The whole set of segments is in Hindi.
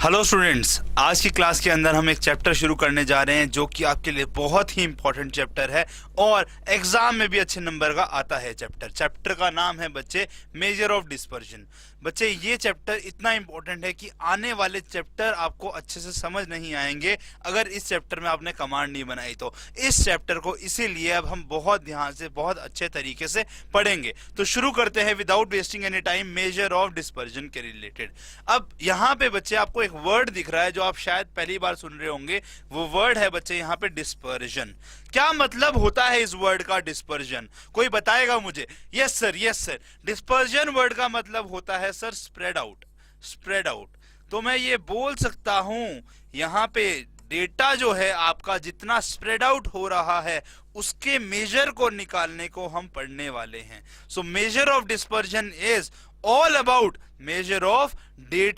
हेलो स्टूडेंट्स, आज की क्लास के अंदर हम एक चैप्टर शुरू करने जा रहे हैं जो कि आपके लिए बहुत ही इंपॉर्टेंट चैप्टर है और एग्जाम में भी अच्छे नंबर का आता है। चैप्टर का नाम है बच्चे मेजर ऑफ डिस्पर्जन। बच्चे ये चैप्टर इतना इंपॉर्टेंट है कि आने वाले चैप्टर आपको अच्छे से समझ नहीं आएंगे अगर इस चैप्टर में आपने कमांड नहीं बनाई तो। इस चैप्टर को इसीलिए अब हम बहुत ध्यान से बहुत अच्छे तरीके से पढ़ेंगे। तो शुरू करते हैं without wasting any time major of dispersion के रिलेटेड। अब यहाँ पे बच्चे आपको एक वर्ड दिख रहा है जो आप शायद पहली बार सुन रहे होंगे। वो वर्ड है बच्चे यहाँ पे डिस्पर्जन। क्या मतलब होता है इस वर्ड का डिस्पर्जन? कोई बताएगा मुझे? Yes sir, yes sir. Dispersion word का मतलब होता है sir spread out. Spread out तो मैं ये बोल सकता हूं यहाँ पे डेटा जो है आपका जितना स्प्रेड आउट हो रहा है उसके मेजर को निकालने को हम पढ़ने वाले हैं। So measure of dispersion is all about measure of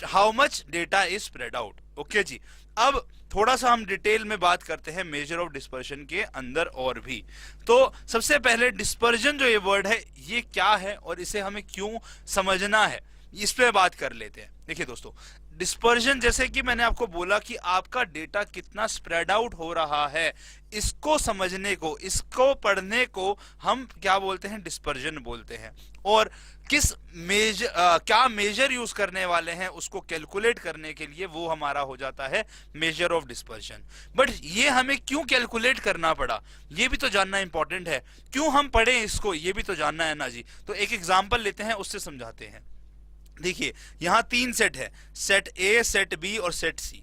how much data is spread out. Okay जी, अब थोड़ा सा हम डिटेल में बात करते हैं मेजर ऑफ डिस्पर्जन के अंदर और भी। तो सबसे पहले डिस्पर्जन जो ये वर्ड है ये क्या है और इसे हमें क्यों समझना है इस पे बात कर लेते हैं। देखिए दोस्तों, डिस्पर्जन जैसे कि मैंने आपको बोला कि आपका डेटा कितना स्प्रेड आउट हो रहा है, इसको समझने को, इसको पढ़ने को हम क्या बोलते हैं? डिस्पर्जन बोलते हैं। और किस क्या मेजर यूज करने वाले हैं उसको कैलकुलेट करने के लिए वो हमारा हो जाता है मेजर ऑफ डिस्पर्जन। बट ये हमें क्यों कैलकुलेट करना पड़ा ये भी तो जानना इंपॉर्टेंट है। क्यों हम पढ़े इसको ये भी तो जानना है ना जी। तो एक एग्जांपल लेते हैं, उससे समझाते हैं। देखिए यहां तीन सेट है, सेट ए, सेट बी और सेट सी।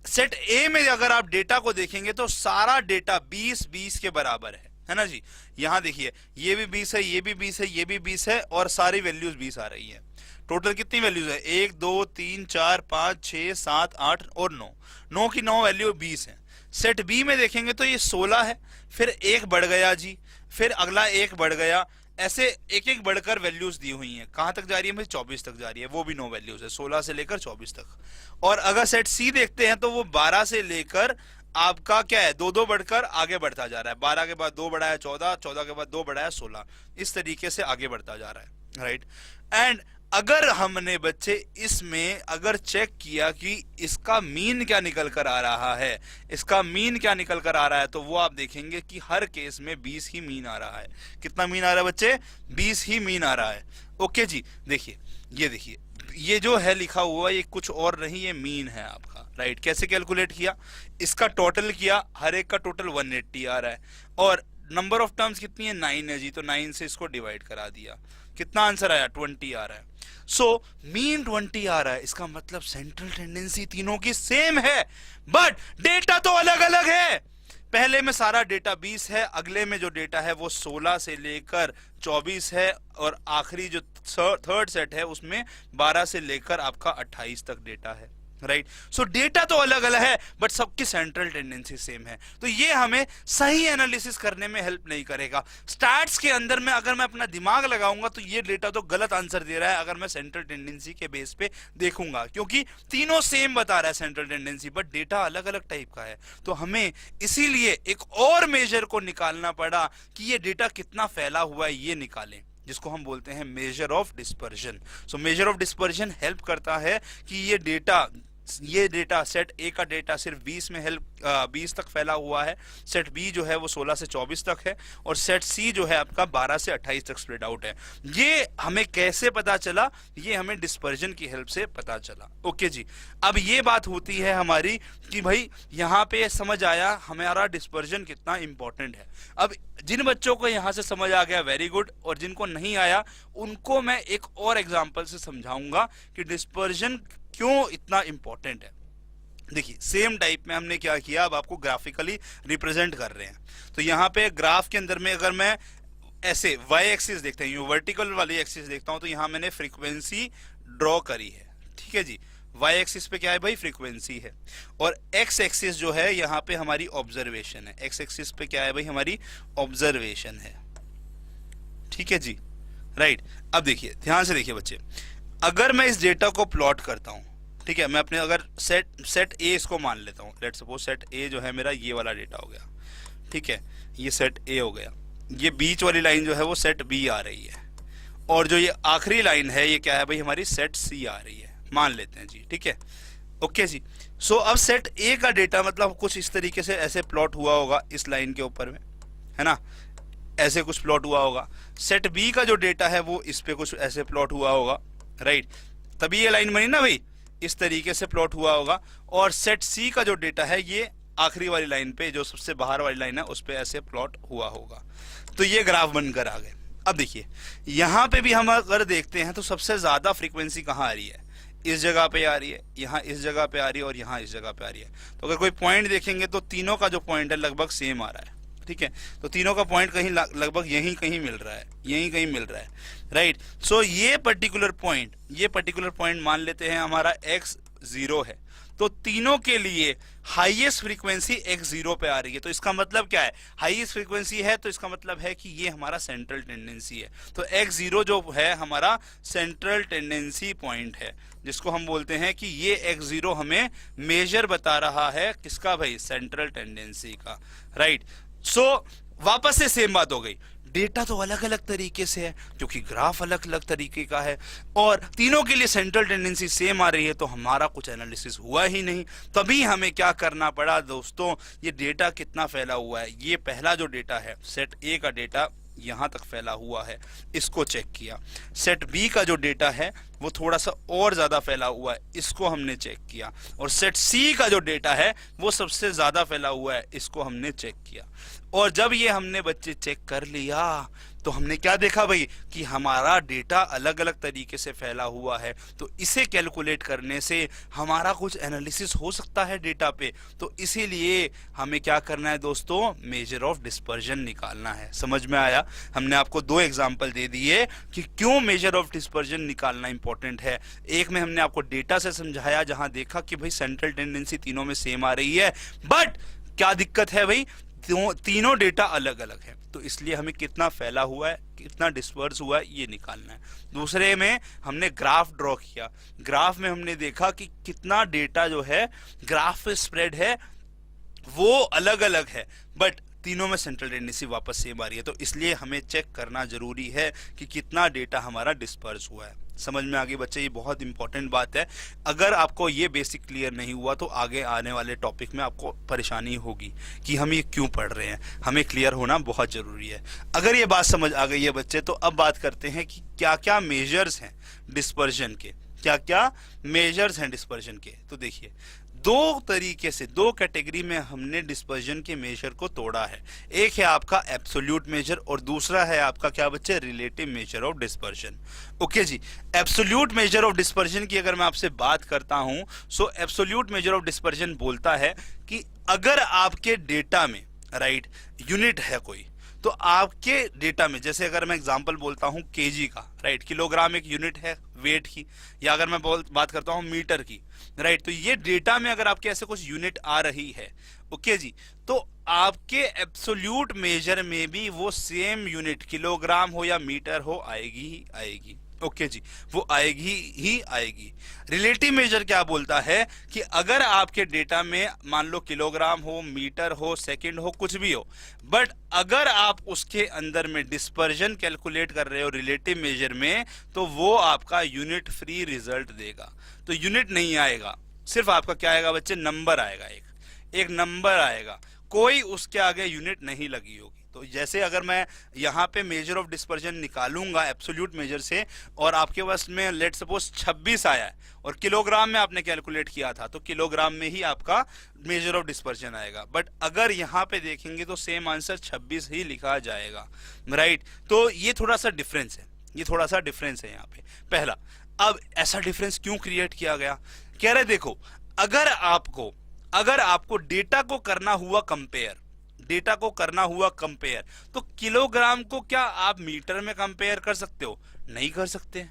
सेट ए में अगर आप डेटा को देखेंगे तो सारा डेटा 20-20 के बराबर है ना जी। यहां देखिए ये भी 20 है, ये भी 20 है, ये भी 20 है और सारी वैल्यूज 20 आ रही है। टोटल कितनी वैल्यूज है? 1 2 3 4 5 6 7 8 और 9। 9 की 9 वैल्यू 20 है। सेट बी में देखेंगे तो ये 16 है, फिर एक बढ़ गया जी, फिर अगला एक बढ़ गया, ऐसे एक एक बढ़कर वैल्यूज दी हुई हैं। कहां तक जा रही है भाई? 24 तक जा रही है। वो भी 9 वैल्यूज है, 16 से लेकर 24 तक। और अगर सेट सी देखते हैं तो वो 12 से लेकर आपका क्या है, दो दो बढ़कर आगे बढ़ता जा रहा है। 12 के बाद 2 बढ़ा है 14, 14 के बाद 2 बढ़ा है 16। इस तरीके से आगे बढ़ता जा रहा है, राइट। एंड अगर हमने बच्चे इसमें अगर चेक किया कि इसका मीन क्या निकल कर आ रहा है, इसका मीन क्या निकल कर आ रहा है, तो वो आप देखेंगे कि हर केस में 20 ही मीन आ रहा है। कितना मीन आ रहा है बच्चे? 20 ही मीन आ रहा है। ओके जी, देखिए ये देखिए ये जो है लिखा हुआ ये कुछ और नहीं, ये मीन है आपका, राइट। कैसे कैलकुलेट किया? इसका टोटल किया, हर एक का टोटल 180 आ रहा है और नंबर ऑफ टर्म्स कितनी है? 9 है जी। तो 9 से इसको डिवाइड करा दिया। कितना आंसर आया? 20 आ रहा है। सो मीन 20 आ रहा है, इसका मतलब सेंट्रल टेंडेंसी तीनों की सेम है बट डेटा तो अलग अलग है। पहले में सारा डेटा 20 है, अगले में जो डेटा है वो 16 से लेकर 24 है और आखिरी जो थर्ड सेट है उसमें 12 से लेकर आपका 28 तक डेटा है, राइट। सो डेटा तो अलग अलग है बट सबकी सेंट्रल टेंडेंसी सेम है। तो ये हमें सही एनालिसिस करने में हेल्प नहीं करेगा। स्टैट्स के अंदर में अगर मैं अपना दिमाग लगाऊंगा तो ये डेटा तो गलत आंसर दे रहा है अगर मैं सेंट्रल टेंडेंसी के बेस पे देखूंगा, क्योंकि तीनों सेम बता रहा है सेंट्रल टेंडेंसी बट डेटा अलग अलग टाइप का है। तो हमें इसीलिए एक और मेजर को निकालना पड़ा कि ये डेटा कितना फैला हुआ है ये निकालें, जिसको हम बोलते हैं major of dispersion. So measure of dispersion help करता है कि ये डेटा सेट ए का डेटा सिर्फ 20 में 20 तक फैला हुआ है, सेट बी जो है वो 16 से 24 तक है और सेट सी जो है आपका 12 से 28 तक स्प्रेड आउट है। ये हमें कैसे पता चला? ये हमें डिस्पर्जन की हेल्प से पता चला। ओके जी, अब ये बात होती है हमारी कि भाई यहाँ पे समझ आया हमारा डिस्पर्जन कितना इंपॉर्टेंट है। अब जिन बच्चों को यहां से समझ आ गया वेरी गुड, और जिनको नहीं आया उनको मैं एक और एग्जांपल से समझाऊंगा कि डिस्पर्जन क्यों इतना इंपॉर्टेंट है। देखिए सेम टाइप में हमने क्या किया, अब आपको ग्राफिकली रिप्रेजेंट कर रहे हैं। तो यहाँ पे ग्राफ के अंदर में अगर मैं ऐसे वाई एक्सिस देखते हैं, वर्टिकल वाली एक्सिस देखता हूं तो यहाँ मैंने फ्रीक्वेंसी ड्रॉ करी है, ठीक है जी। वाई एक्सिस पे क्या है भाई? फ्रीक्वेंसी है। और एक्स एक्सिस जो है यहाँ पे हमारी ऑब्जर्वेशन है। एक्स एक्सिस पे क्या है भाई? हमारी ऑब्जर्वेशन है, ठीक है जी, राइट। अब देखिए ध्यान से देखिए बच्चे, अगर मैं इस डेटा को प्लॉट करता हूं, ठीक है, मैं अपने अगर सेट ए इसको मान लेता हूं, लेट्स सपोज सेट ए जो है मेरा ये वाला डेटा हो गया, ठीक है, ये सेट ए हो गया। ये बीच वाली लाइन जो है वो सेट बी आ रही है और जो ये आखिरी लाइन है ये क्या है भाई? हमारी सेट सी आ रही है, मान लेते हैं जी, ठीक है। ओके जी। सो अब सेट ए का डेटा मतलब कुछ इस तरीके से ऐसे प्लॉट हुआ होगा इस लाइन के ऊपर में, है ना, ऐसे कुछ प्लॉट हुआ होगा। सेट बी का जो डेटा है वो इस पे कुछ ऐसे प्लॉट हुआ होगा, राइट, तभी ये लाइन बनी ना भाई, इस तरीके से प्लॉट हुआ होगा। और सेट सी का जो डेटा है ये आखिरी वाली लाइन पे, जो सबसे बाहर वाली लाइन है उस पे ऐसे प्लॉट हुआ होगा। तो ये ग्राफ बनकर आ गए। अब देखिए यहाँ पे भी हम अगर देखते हैं तो सबसे ज्यादा फ्रीक्वेंसी कहाँ आ रही है, इस जगह पे आ रही है, यहाँ इस जगह पे आ रही है और यहाँ इस जगह पे आ रही है। तो अगर कोई पॉइंट देखेंगे तो तीनों का जो पॉइंट है लगभग सेम आ रहा है, ठीक है। तो तीनों का पॉइंट कहीं लगभग यहीं कहीं मिल रहा है, यहीं कहीं मिल रहा है, राइट। सो ये पर्टिकुलर पॉइंट मान लेते हैं हमारा x0 है। तो तीनों के लिए हाईएस्ट फ्रीक्वेंसी x0 पे आ रही है। तो इसका मतलब क्या है, हाईएस्ट फ्रीक्वेंसी है तो इसका मतलब है कि ये हमारा सेंट्रल टेंडेंसी है। तो x0 जो है हमारा सेंट्रल टेंडेंसी पॉइंट है, जिसको हम बोलते हैं कि ये x0 हमें मेजर बता रहा है किसका भाई, सेंट्रल टेंडेंसी का, राइट। सो वापस से सेम बात हो गई, डेटा तो अलग अलग तरीके से है क्योंकि ग्राफ अलग अलग तरीके का है और तीनों के लिए सेंट्रल टेंडेंसी सेम आ रही है, तो हमारा कुछ एनालिसिस हुआ ही नहीं। तभी हमें क्या करना पड़ा दोस्तों, ये डेटा कितना फैला हुआ है, ये पहला जो डेटा है सेट ए का डेटा यहां तक फैला हुआ है, इसको चेक किया। सेट बी का जो डेटा है वो थोड़ा सा और ज्यादा फैला हुआ है, इसको हमने चेक किया। और सेट सी का जो डेटा है वो सबसे ज्यादा फैला हुआ है, इसको हमने चेक किया। और जब ये हमने बच्चे चेक कर लिया तो हमने क्या देखा भाई कि हमारा डेटा अलग अलग तरीके से फैला हुआ है। तो इसे कैलकुलेट करने से हमारा कुछ एनालिसिस हो सकता है डेटा पे। तो इसीलिए हमें क्या करना है दोस्तों, मेजर ऑफ डिस्पर्जन निकालना है। समझ में आया? हमने आपको दो एग्जांपल दे दिए कि क्यों मेजर ऑफ डिस्पर्जन निकालना इंपॉर्टेंट है। एक में हमने आपको डेटा से समझाया जहां देखा कि भाई सेंट्रल टेंडेंसी तीनों में सेम आ रही है, बट क्या दिक्कत है भाई, तीनों डेटा अलग अलग है। तो इसलिए हमें कितना फैला हुआ है, कितना डिस्पर्स हुआ है, ये निकालना है। दूसरे में हमने ग्राफ ड्रॉ किया, ग्राफ में हमने देखा कि कितना डेटा जो है ग्राफ पे स्प्रेड है वो अलग अलग है, बट तीनों में सेंट्रल टेंडेंसी वापस सेम आ रही है। तो इसलिए हमें चेक करना जरूरी है कि कितना डेटा हमारा डिस्पर्स हुआ है। समझ में आ गई बच्चे? ये बहुत इंपॉर्टेंट बात है। अगर आपको ये बेसिक क्लियर नहीं हुआ तो आगे आने वाले टॉपिक में आपको परेशानी होगी कि हम ये क्यों पढ़ रहे हैं। हमें क्लियर होना बहुत जरूरी है। अगर ये बात समझ आ गई है बच्चे, तो अब बात करते हैं कि क्या क्या मेजर्स हैं डिस्पर्जन के, क्या क्या मेजर्स हैं डिस्पर्जन के। तो देखिए दो तरीके से, दो कैटेगरी में हमने डिस्पर्जन के मेजर को तोड़ा है। एक है आपका एब्सोल्यूट मेजर और दूसरा है आपका क्या बच्चे, relative measure of dispersion. Okay ji, absolute measure of dispersion की अगर मैं आपसे बात करता हूं, so absolute measure of dispersion बोलता है कि अगर आपके डेटा में, राइट, यूनिट है कोई, तो आपके डेटा में, जैसे अगर मैं एग्जांपल बोलता हूं केजी का, राइट, किलोग्राम एक यूनिट है वेट की, या अगर मैं बात करता हूं मीटर की, राइट, तो ये डेटा में अगर आपके ऐसे कुछ यूनिट आ रही है, ओके जी, तो आपके एब्सोल्यूट मेजर में भी वो सेम यूनिट, किलोग्राम हो या मीटर हो, आएगी ही आएगी। ओके जी, वो आएगी ही आएगी। रिलेटिव मेजर क्या बोलता है कि अगर आपके डेटा में मान लो किलोग्राम हो, मीटर हो, सेकंड हो, कुछ भी हो, बट अगर आप उसके अंदर में डिस्पर्जन कैलकुलेट कर रहे हो रिलेटिव मेजर में, तो वो आपका यूनिट फ्री रिजल्ट देगा। तो यूनिट नहीं आएगा, सिर्फ आपका क्या आएगा बच्चे, नंबर आएगा, एक नंबर आएगा, कोई उसके आगे यूनिट नहीं लगी होगी। तो जैसे अगर मैं यहाँ पे मेजर ऑफ डिस्पर्जन निकालूंगा एब्सोल्यूट मेजर से, और आपके पास में लेट सपोज 26 आया है और किलोग्राम में आपने कैलकुलेट किया था, तो किलोग्राम में ही आपका मेजर ऑफ डिस्पर्जन आएगा। बट अगर यहाँ पे देखेंगे तो सेम आंसर 26 ही लिखा जाएगा, राइट। तो ये थोड़ा सा डिफरेंस है, ये थोड़ा सा डिफरेंस है यहाँ पे पहला। अब ऐसा डिफरेंस क्यों क्रिएट किया गया, कह रहे देखो, अगर आपको डेटा को करना हुआ कंपेयर, डेटा को करना हुआ कंपेयर, तो किलोग्राम को क्या आप मीटर में कंपेयर कर सकते हो? नहीं कर सकते,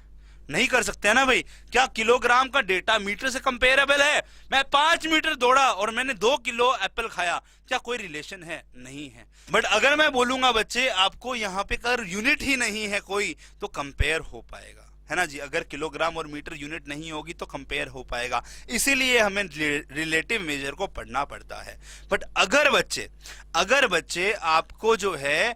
नहीं कर सकते है ना भाई। क्या किलोग्राम का डेटा मीटर से कंपेरेबल है? मैं 5 मीटर दौड़ा और मैंने 2 किलो एप्पल खाया, क्या कोई रिलेशन है? नहीं है। बट अगर मैं बोलूंगा बच्चे आपको यहाँ पे कर यूनिट ही नहीं है कोई, तो कंपेयर हो पाएगा, है ना जी। अगर किलोग्राम और मीटर यूनिट नहीं होगी तो कंपेयर हो पाएगा, इसीलिए हमें रिलेटिव मेजर को पढ़ना पड़ता है। बट अगर बच्चे आपको जो है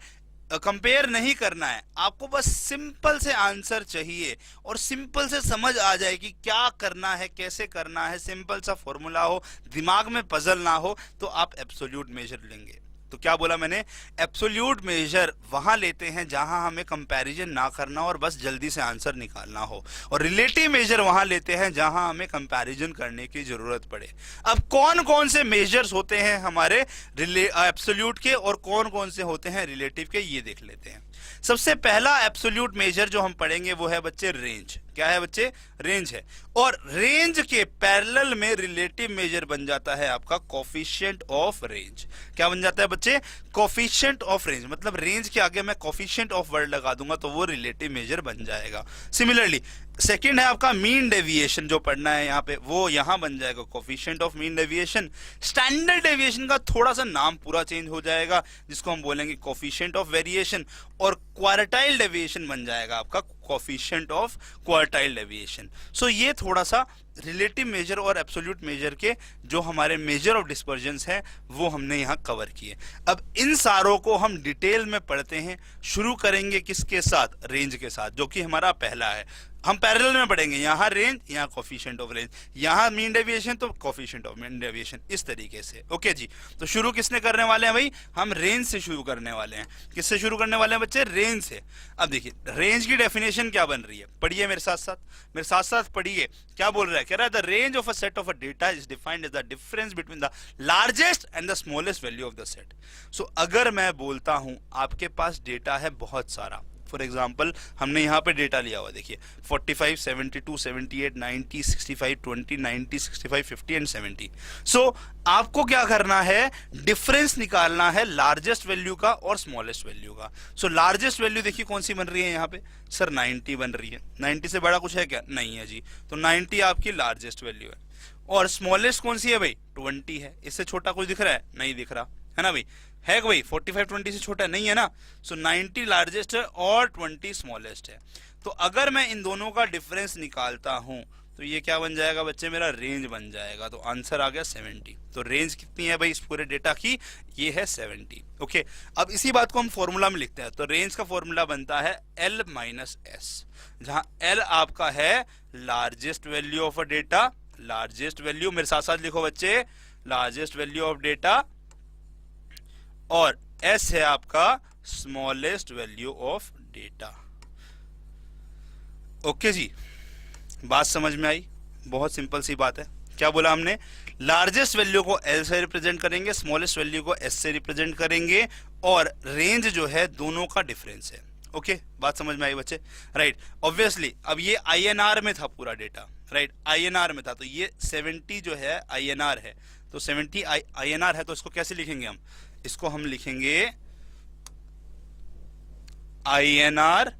कंपेयर नहीं करना है, आपको बस सिंपल से आंसर चाहिए और सिंपल से समझ आ जाए कि क्या करना है, कैसे करना है, सिंपल सा फॉर्मूला हो, दिमाग में पजल ना हो, तो आप एब्सोल्यूट मेजर लेंगे। तो क्या बोला मैंने, एब्सोल्यूट मेजर वहां लेते हैं जहां हमें कंपैरिजन ना करना और बस जल्दी से आंसर निकालना हो, और रिलेटिव मेजर वहां लेते हैं जहां हमें कंपैरिजन करने की जरूरत पड़े। अब कौन कौन से मेजर्स होते हैं हमारे एब्सोल्यूट के और कौन कौन से होते हैं रिलेटिव के, ये देख लेते हैं। सबसे पहला एब्सोल्यूट मेजर जो हम पढ़ेंगे वो है बच्चे रेंज। क्या है बच्चे, रेंज है। और रेंज के पैरेलल में रिलेटिव मेजर बन जाता है आपका कोफिशिएंट ऑफ रेंज। क्या बन जाता है बच्चे, कोफिशिएंट ऑफ रेंज। मतलब रेंज के आगे मैं कोफिशिएंट ऑफ वर्ड लगा दूंगा तो वो रिलेटिव मेजर बन जाएगा। सिमिलरली सेकंड है आपका मीन डेविएशन, जो पढ़ना है यहाँ पे, वो यहां बन जाएगा coefficient of mean deviation. Standard deviation का थोड़ा सा नाम पूरा चेंज हो जाएगा, जिसको हम बोलेंगे कोफिशिएंट ऑफ वेरिएशन, और क्वार्टाइल डेविएशन बन जाएगा आपका कोफिशिएंट ऑफ क्वार्टाइल डेविएशन। सो ये थोड़ा सा रिलेटिव मेजर और एब्सोल्यूट मेजर के जो हमारे मेजर ऑफ डिस्पर्जन्स हैं वो हमने यहाँ कवर किए। अब इन सारों को हम डिटेल में पढ़ते हैं। शुरू करेंगे किसके साथ, रेंज के साथ, जो कि हमारा पहला है। हम पैरेलल में पढ़ेंगे, यहाँ रेंज, यहाँ कोफिशिएंट ऑफ रेंज, यहाँ मीन डेविएशन तो कोफिशिएंट ऑफ मीन डेविएशन, इस तरीके से। ओके जी, तो शुरू किसने करने वाले हैं भाई, हम रेंज से शुरू करने वाले हैं। किससे शुरू करने वाले हैं बच्चे, रेंज से। अब देखिए रेंज की डेफिनेशन क्या बन रही है, पढ़िए मेरे साथ साथ, मेरे साथ साथ पढ़िए। क्या बोल रहा है, कह रहा है the range of a set of a data is defined as the difference between the largest and the smallest value of the set. So अगर मैं बोलता हूं आपके पास डेटा है बहुत सारा, फॉर एग्जाम्पल हमने यहाँ पे डेटा लिया हुआ, देखिए 45, 72, 78, 90, 65, 20, 90, 65, 50 एंड 70। सो आपको क्या करना है, डिफरेंस निकालना है लार्जेस्ट वैल्यू का और स्मॉलेस्ट वैल्यू का। सो लार्जेस्ट वैल्यू देखिए कौन सी बन रही है यहाँ पे, सर 90 बन रही है। 90 से बड़ा कुछ है क्या, नहीं है जी, तो 90 आपकी लार्जेस्ट वैल्यू है। और स्मॉलेस्ट कौन सी है भाई, 20 है। इससे छोटा कुछ दिख रहा है, नहीं दिख रहा है ना भाई, है कि भाई 45 20 से छोटा नहीं है ना। सो 90 लार्जेस्ट है और 20 स्मॉलेस्ट है। तो अगर मैं इन दोनों का डिफरेंस निकालता हूं तो ये क्या बन जाएगा बच्चे, मेरा रेंज बन जाएगा। तो आंसर आ गया 70। तो रेंज कितनी है भाई इस पूरे डेटा की, ये है 70। ओके, अब इसी बात को हम फॉर्मूला में लिखते हैं। तो रेंज का फॉर्मूला बनता है L माइनस S, जहां L आपका है largest value of a data, largest value, मेरे साथ साथ लिखो बच्चे, लार्जेस्ट वैल्यू ऑफ डेटा, और S है आपका smallest value of data. Okay जी, बात समझ में आई, बहुत सिंपल सी बात है। क्या बोला हमने, लार्जेस्ट वैल्यू को L से रिप्रेजेंट करेंगे, स्मॉलेस्ट वैल्यू को S से रिप्रेजेंट करेंगे, और रेंज जो है दोनों का डिफरेंस है। ओके, बात समझ में आई बच्चे, राइट। ऑब्वियसली अब ये INR में था पूरा डेटा, राइट, INR में था, तो ये 70 जो है INR है, तो 70 INR है, तो इसको कैसे लिखेंगे हम, इसको हम लिखेंगे INR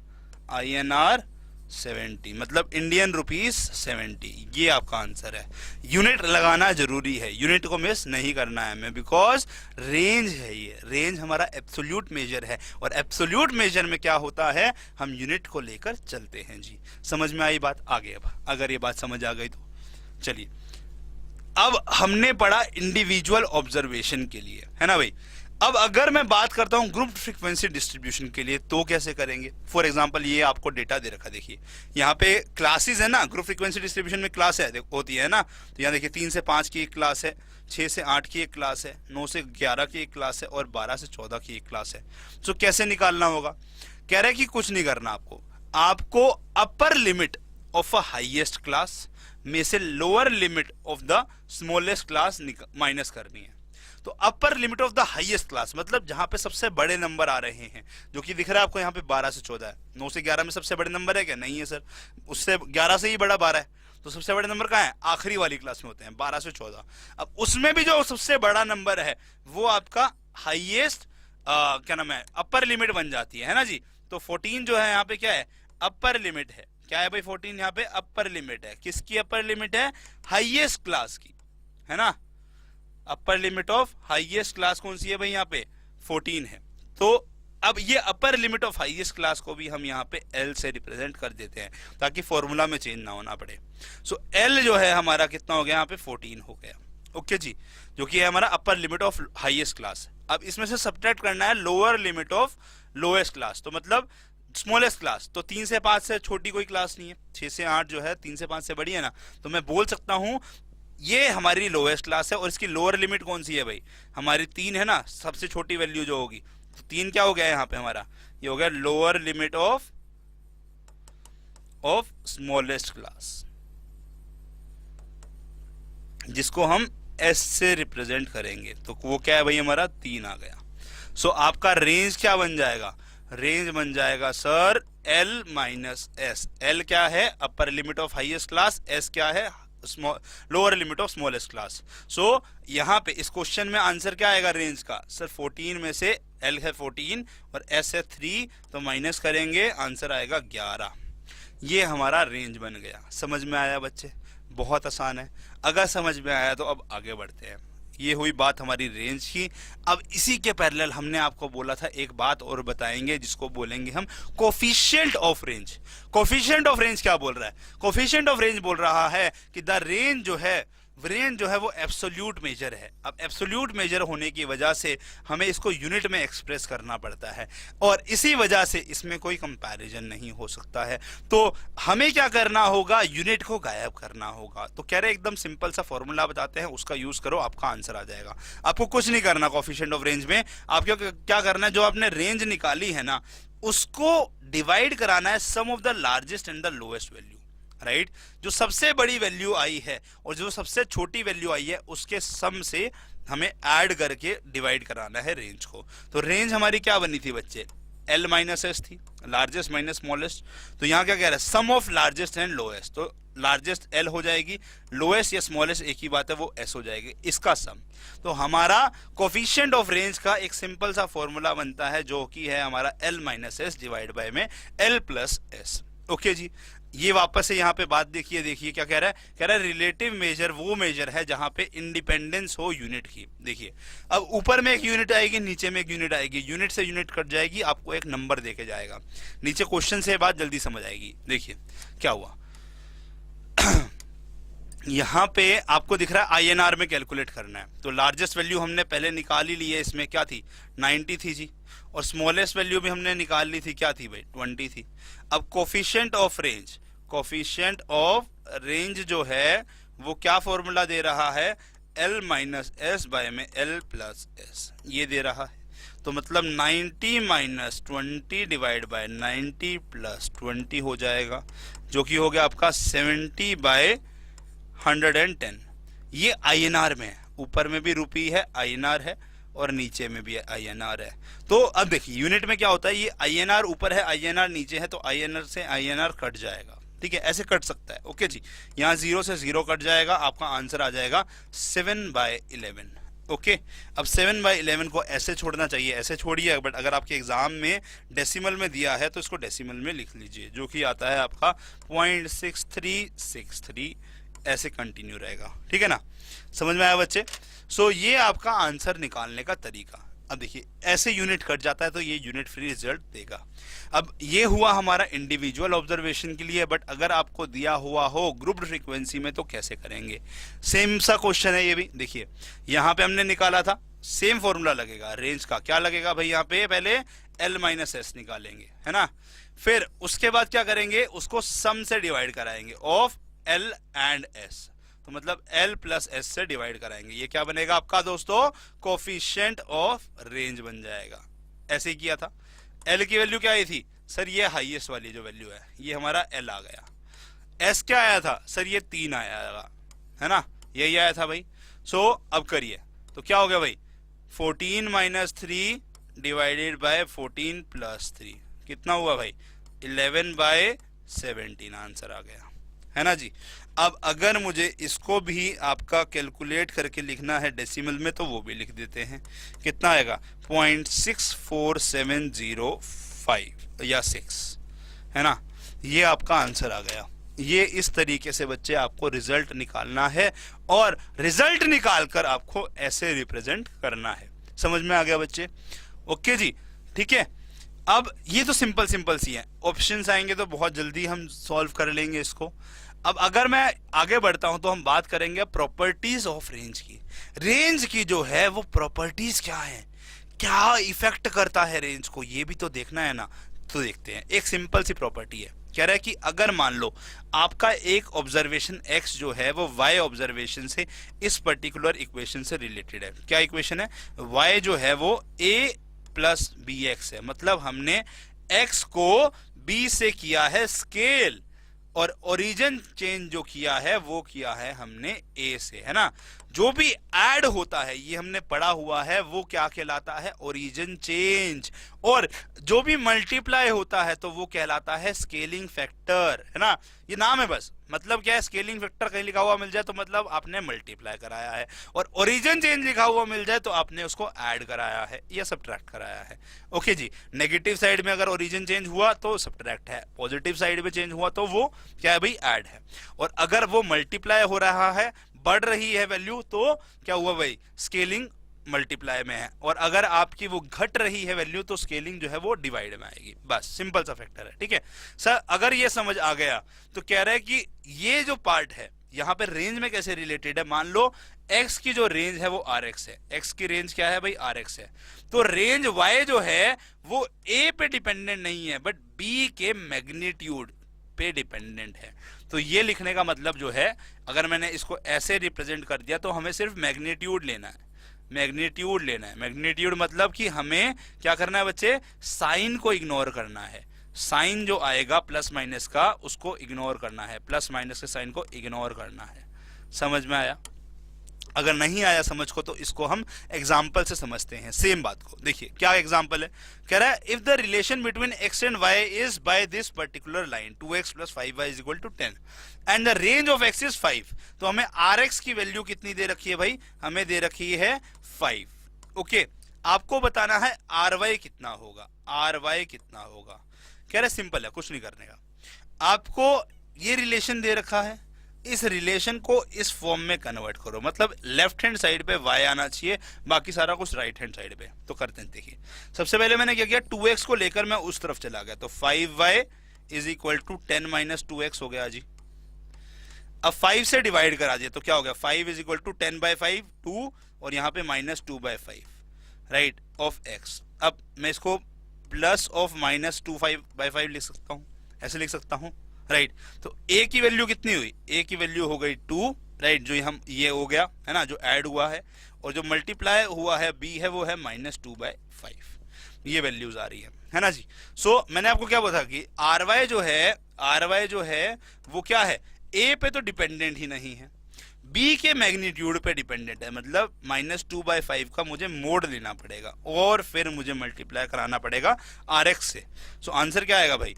70, मतलब इंडियन रुपीस 70। ये आपका आंसर है। यूनिट लगाना जरूरी है, यूनिट को मिस नहीं करना है हमें, बिकॉज रेंज है, ये रेंज हमारा एब्सोल्यूट मेजर है, और एब्सोल्यूट मेजर में क्या होता है, हम यूनिट को लेकर चलते हैं जी। समझ में आई बात, आगे अब अगर ये बात समझ आ गई तो चलिए, अब हमने पढ़ा इंडिविजुअल ऑब्जर्वेशन के लिए, है ना भाई। अब अगर मैं बात करता हूं ग्रुप फ्रीक्वेंसी डिस्ट्रीब्यूशन के लिए, तो कैसे करेंगे। फॉर एग्जांपल ये आपको डेटा दे रखा, देखिए यहाँ पे क्लासेस है ना, ग्रुप फ्रीक्वेंसी डिस्ट्रीब्यूशन में क्लास है होती है ना। तो यहाँ देखिए 3 से 5 की एक क्लास है, 6 से 8 की एक क्लास है, 9 से 11 की एक क्लास है, और 12 से 14 की एक क्लास है। तो कैसे निकालना होगा, कह रहा है कि कुछ नहीं करना आपको अपर limit of a highest class में से lower limit of the smallest class minus करनी है। तो अपर limit of the highest class मतलब जहां पे सबसे बड़े नंबर आ रहे हैं, जो कि दिख रहा है आपको यहाँ पे 12 से 14 है। 9 से 11 में सबसे बड़े नंबर है क्या, नहीं है सर, उससे 11 से ही बड़ा 12 है। तो सबसे बड़े नंबर कहाँ है, आखिरी वाली क्लास में होते हैं, 12 से 14। अब उसमें भी जो सबसे बड़ा नंबर है वो आपका हाईएस्ट क्या नाम है, अपर लिमिट बन जाती है ना जी। तो 14 जो है यहाँ पे क्या है, अपर लिमिट है। क्या है भाई 14 यहाँ पे अपर लिमिट है, किसकी अपर लिमिट है, हाईएस्ट क्लास की, है ना। अपर लिमिट ऑफ हाईएस्ट क्लास कौन सी है भाई, यहाँ पे 14 है। तो अब ये अपर लिमिट ऑफ हाईएस्ट क्लास को भी हम यहाँ पे L से रिप्रेजेंट कर देते हैं, ताकि फॉर्मूला में चेंज ना होना पड़े। सो L जो है हमारा कितना हो गया, यहाँ पे 14 हो गया। ओके जी, जो कि है हमारा अपर लिमिट ऑफ हाईएस्ट क्लास। अब इसमें से सब्ट्रैक्ट करना है lower limit of lowest class, तो मतलब स्मॉलेस्ट क्लास, तो 3 से 5 से छोटी कोई क्लास नहीं है, 6 से 8 जो है 3 से 5 से बड़ी है ना, तो मैं बोल सकता हूं ये हमारी लोएस्ट क्लास है। और इसकी लोअर लिमिट कौन सी है भाई, हमारी 3 है ना, सबसे छोटी वैल्यू जो होगी, तो 3 क्या हो गया यहाँ पे हमारा, ये हो गया lower limit of smallest class, जिसको हम एस से रिप्रेजेंट करेंगे, तो वो क्या है भाई हमारा 3 आ गया। सो आपका रेंज क्या बन जाएगा, रेंज बन जाएगा sir L minus S. L क्या है, upper limit of highest class, S क्या है, lower limit of smallest class. So यहाँ पे इस क्वेश्चन में आंसर क्या आएगा रेंज का, सर 14 में से एल है 14 और एस है 3, तो माइनस करेंगे, आंसर आएगा 11। ये हमारा रेंज बन गया। समझ में आया बच्चे, बहुत आसान है। अगर समझ में आया तो अब आगे बढ़ते हैं। ये हुई बात हमारी रेंज की। अब इसी के पैरेलल हमने आपको बोला था एक बात और बताएंगे, जिसको बोलेंगे हम coefficient of range. Coefficient of range क्या बोल रहा है, कोफिशिएंट ऑफ रेंज बोल रहा है कि द रेंज जो है वो एब्सोल्यूट मेजर है। अब एब्सोल्यूट मेजर होने की वजह से हमें इसको यूनिट में एक्सप्रेस करना पड़ता है, और इसी वजह से इसमें कोई कंपैरिजन नहीं हो सकता है। तो हमें क्या करना होगा, यूनिट को गायब करना होगा। तो कह रहे एकदम सिंपल सा फॉर्मूला बताते हैं, उसका यूज करो, आपका आंसर आ जाएगा। आपको कुछ नहीं करना कोफिशिएंट ऑफ रेंज में, आपको क्या करना है, जो आपने रेंज निकाली है ना, उसको डिवाइड कराना है sum of the largest and the lowest value, right. जो सबसे बड़ी वैल्यू आई है और जो सबसे छोटी वैल्यू आई है उसके सम से हमें ऐड करके डिवाइड कराना है रेंज को। तो रेंज हमारी क्या बनी थी बच्चे, L माइनस एस थी, लार्जेस्ट माइनस स्मॉलेस्ट। तो यहाँ क्या कह रहा है, sum of largest and lowest, तो लार्जेस्ट L हो जाएगी, लोएस्ट या स्मॉलेस्ट एक ही बात है, वो S हो जाएगी, इसका सम। तो हमारा कोफिशिएंट ऑफ रेंज का एक सिंपल सा फॉर्मूला बनता है, जो कि है हमारा L minus S divide by में L प्लस एस। ओके जी, ये वापस से यहाँ पे बात देखिए क्या कह रहा है, कह रहा है रिलेटिव मेजर वो मेजर है जहां पे इंडिपेंडेंस हो यूनिट की। देखिए अब ऊपर में एक यूनिट आएगी, नीचे में एक यूनिट आएगी, यूनिट से यूनिट कट जाएगी, आपको एक नंबर देके जाएगा। नीचे क्वेश्चन से बात जल्दी समझ आएगी। देखिए क्या हुआ यहाँ पे आपको दिख रहा है INR में कैलकुलेट करना है, तो लार्जेस्ट वैल्यू हमने पहले निकाल ही ली है, इसमें क्या थी 90 थी जी, और स्मॉलेस्ट वैल्यू भी हमने निकाल ली थी, क्या थी भाई 20 थी। अब coefficient of range, coefficient of range जो है वो क्या फॉर्मूला दे रहा है, L माइनस एस बाय में L प्लस एस, ये दे रहा है। तो मतलब 90 माइनस 20 डिवाइड बाय 90 प्लस 20 हो जाएगा, जो कि हो गया आपका 70 बाय 110। ये INR में है, ऊपर में भी रुपी है INR है और नीचे में भी INR है। तो अब देखिए यूनिट में क्या होता है, ये INR ऊपर है INR नीचे है, तो INR से INR कट जाएगा, ठीक है, ऐसे कट सकता है। ओके जी, यहाँ 0 से 0 कट जाएगा, आपका आंसर आ जाएगा 7/11। ओके, अब 7/11 को ऐसे छोड़ना चाहिए, ऐसे छोड़िए, बट अगर आपके एग्जाम में डेसिमल में दिया है तो इसको डेसिमल में लिख लीजिए, जो कि आता है आपका 0.6363, ऐसे कंटिन्यू रहेगा, ठीक है ना। समझ में आया बच्चे। सो ये आपका आंसर निकालने का तरीका। अब देखिए ऐसे यूनिट कट जाता है तो ये यूनिट फ्री रिजल्ट देगा। अब ये हुआ हमारा इंडिविजुअल ऑब्जर्वेशन के लिए, बट अगर आपको दिया हुआ हो ग्रुप्ड फ्रीक्वेंसी में तो कैसे करेंगे, सेम सा क्वेश्चन है ये भी। देखिए यहाँ पे हमने निकाला था, सेम फॉर्मूला लगेगा रेंज का। क्या लगेगा भाई, यहाँ पे पहले L माइनस एस निकालेंगे, है ना, फिर उसके बाद क्या करेंगे, उसको सम से डिवाइड कराएंगे ऑफ L एंड S, तो मतलब L प्लस एस से डिवाइड कराएंगे। ये क्या बनेगा आपका दोस्तों, कोफिशिएंट ऑफ रेंज बन जाएगा। ऐसे ही किया था। L की वैल्यू क्या आई थी सर, ये हाईएस्ट वाली जो वैल्यू है, ये हमारा L आ गया। S क्या आया था सर, ये 3 आया, है ना, यही आया था भाई। सो अब करिए, तो क्या हो गया भाई, 14 माइनस 3 डिवाइडेड बाय 14 प्लस 3, कितना हुआ भाई 11/17, आंसर आ गया, है ना जी। अब अगर मुझे इसको भी आपका कैलकुलेट करके लिखना है डेसिमल में, तो वो भी लिख देते हैं, कितना आएगा 0.64705 या 6, है ना, ये आपका आंसर आ गया। ये इस तरीके से बच्चे आपको रिजल्ट निकालना है, और रिजल्ट निकालकर आपको ऐसे रिप्रेजेंट करना है। समझ में आ गया बच्चे, ओके जी, ठीक है। अब ये तो सिंपल सी है, ऑप्शंस आएंगे तो बहुत जल्दी हम सॉल्व कर लेंगे इसको। अब अगर मैं आगे बढ़ता हूं तो हम बात करेंगे प्रॉपर्टीज ऑफ रेंज की। रेंज की जो है वो प्रॉपर्टीज क्या है, क्या इफेक्ट करता है रेंज को, ये भी तो देखना है ना। तो देखते हैं, एक सिंपल सी प्रॉपर्टी है, कह रहा है कि अगर मान लो आपका एक ऑब्जर्वेशन x जो है वो y ऑब्जर्वेशन से इस पर्टिकुलर इक्वेशन से रिलेटेड है। क्या इक्वेशन है? y जो है वो a प्लस बी एक्स है, मतलब हमने x को b से किया है स्केल, और ओरिजिन चेंज जो किया है वो किया है हमने a से, है ना। जो भी ऐड होता है, ये हमने पढ़ा हुआ है, वो क्या कहलाता है? Origin change. और जो भी मल्टीप्लाई होता है तो वो कहलाता है स्केलिंग फैक्टर, है ना। ये नाम है बस, मतलब क्या है, स्केलिंग फैक्टर कहीं लिखा हुआ मिल जाए तो मतलब आपने मल्टीप्लाई कराया है, और ओरिजिन चेंज लिखा हुआ मिल जाए तो आपने उसको ऐड कराया है या सब्ट्रैक्ट कराया है। ओके जी, नेगेटिव साइड में अगर ओरिजिन चेंज हुआ तो सब्ट्रैक्ट है, पॉजिटिव साइड में चेंज हुआ तो वो क्या है भाई? ऐड है। और अगर वो मल्टीप्लाई हो रहा है, बढ़ रही है वैल्यू, तो क्या हुआ भाई? स्केलिंग मल्टीप्लाई में है। और अगर आपकी वो घट रही है वैल्यू तो स्केलिंग जो है वो डिवाइड में आएगी। बस सिंपल सा फैक्टर है, ठीक है सर। अगर ये समझ आ गया तो कह रहा है कि ये जो पार्ट है यहाँ पे रेंज में कैसे रिलेटेड है। मान लो x की जो रेंज है वो rx है, x की रेंज क्या है भाई? rx है। तो रेंज y जो है वो a पे डिपेंडेंट नहीं है बट b के मैग्नीट्यूड पे डिपेंडेंट है। तो ये लिखने का मतलब जो है, अगर मैंने इसको ऐसे रिप्रेजेंट कर दिया तो हमें सिर्फ मैग्नीट्यूड लेना है, मैग्नीट्यूड लेना है। मैग्नीट्यूड मतलब कि हमें क्या करना है बच्चे? साइन को इग्नोर करना है। साइन जो आएगा प्लस माइनस का उसको इग्नोर करना है, प्लस माइनस के साइन को इग्नोर करना है। समझ में आया? अगर नहीं आया समझ को तो इसको हम एग्जाम्पल से समझते हैं सेम बात को। देखिए क्या एग्जाम्पल है, कह रहा है if the relation between x and y is by this particular line 2x plus 5y is equal to 10 and the range of x is 5। तो हमें rx की वैल्यू कितनी दे रखी है भाई? हमें दे रखी है 5। ओके, आपको बताना है ry कितना होगा, ry कितना होगा। कह रहा है सिंपल है, कुछ नहीं करने का, आपको ये रिलेशन दे रखा है, इस रिलेशन को इस फॉर्म में कन्वर्ट करो, मतलब लेफ्ट हैंड साइड पे y आना चाहिए, बाकी सारा कुछ राइट हैंड साइड पे। तो करते हैं, देखिए सबसे पहले मैंने क्या किया, 2x को लेकर मैं उस तरफ चला गया, तो 5y is equal to 10 minus 2x हो गया जी। अब 5 से डिवाइड करा दिया तो क्या हो गया? 5 इज इक्वल टू 10 बाई 5 2, और यहाँ पे minus 2 by 5 right of x। अब मैं इसको प्लस ऑफ माइनस 2 बाई 5 लिख सकता हूँ, ऐसे लिख सकता हूँ राइट। तो a की वैल्यू कितनी हुई? a की वैल्यू हो गई 2 राइट, जो हम ये हो गया है ना, जो ऐड हुआ है, और जो मल्टीप्लाई हुआ है b है वो है माइनस 2 बाई 5। ये वैल्यूज आ रही है ना जी। सो मैंने आपको क्या बोला कि ry जो है वो क्या है? a पे तो डिपेंडेंट ही नहीं है, b के मैग्नीट्यूड पे डिपेंडेंट है, मतलब माइनस 2 बाई 5 का मुझे मोड लेना पड़ेगा और फिर मुझे मल्टीप्लाई कराना पड़ेगा rx से। सो आंसर क्या आएगा भाई?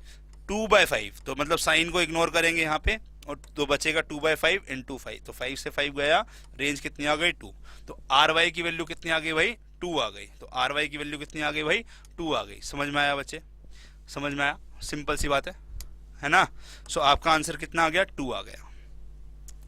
2 बाई 5, तो मतलब साइन को इग्नोर करेंगे यहाँ पे, और तो बचेगा 2 बाई 5 इंटू 5, तो 5 से 5 गया, रेंज कितनी आ गई? 2। तो ry की वैल्यू कितनी आ गई भाई? 2 आ गई। तो ry की वैल्यू कितनी आ गई भाई? 2 आ गई। समझ में आया बच्चे? समझ में आया? सिंपल सी बात है ना। सो आपका आंसर कितना आ गया? 2 आ गया।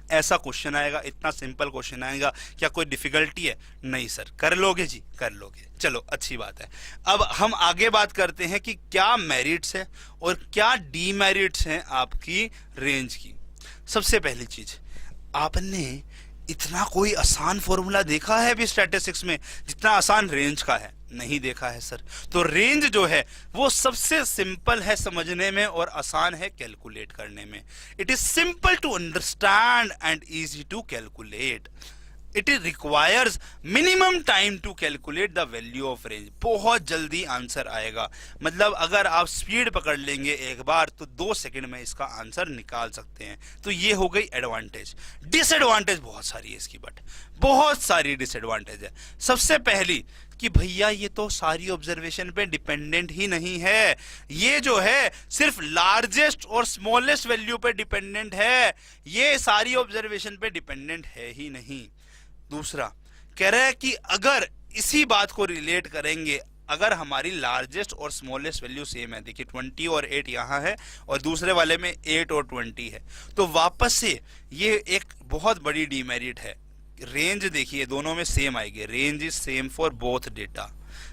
ऐसा क्वेश्चन आएगा, इतना सिंपल क्वेश्चन आएगा, क्या कोई डिफिकल्टी है? नहीं सर, कर लोगे जी, कर लोगे, चलो अच्छी बात है। अब हम आगे बात करते हैं कि क्या मेरिट्स है और क्या डीमेरिट्स हैं आपकी रेंज की। सबसे पहली चीज, आपने इतना कोई आसान फॉर्मूला देखा है अभी स्टैटिस्टिक्स में जितना आसान रेंज का है? नहीं देखा है सर। तो रेंज जो है वो सबसे सिंपल है समझने में और आसान है कैलकुलेट करने में। It is simple to understand and easy to calculate. It is requires minimum time to calculate the value of range. बहुत जल्दी आंसर आएगा, मतलब अगर आप स्पीड पकड़ लेंगे एक बार तो 2 सेकंड में इसका आंसर निकाल सकते हैं। तो ये हो गई एडवांटेज। डिसएडवांटेज बहुत सारी है इसकी, बट बहुत सारी डिसएडवांटेज है। सबसे पहली कि भैया ये तो सारी ऑब्जर्वेशन पे डिपेंडेंट ही नहीं है, ये जो है सिर्फ लार्जेस्ट और स्मॉलेस्ट वैल्यू पे डिपेंडेंट है, ये सारी ऑब्जर्वेशन पे डिपेंडेंट है ही नहीं। दूसरा कह रहा है कि अगर इसी बात को रिलेट करेंगे, अगर हमारी लार्जेस्ट और स्मॉलेस्ट वैल्यू सेम है, देखिए 20 और 8 यहाँ है और दूसरे वाले में 8 और 20 है, तो वापस से ये एक बहुत बड़ी डीमेरिट है। रेंज देखिए दोनों में सेम आएगी, range is same for both data,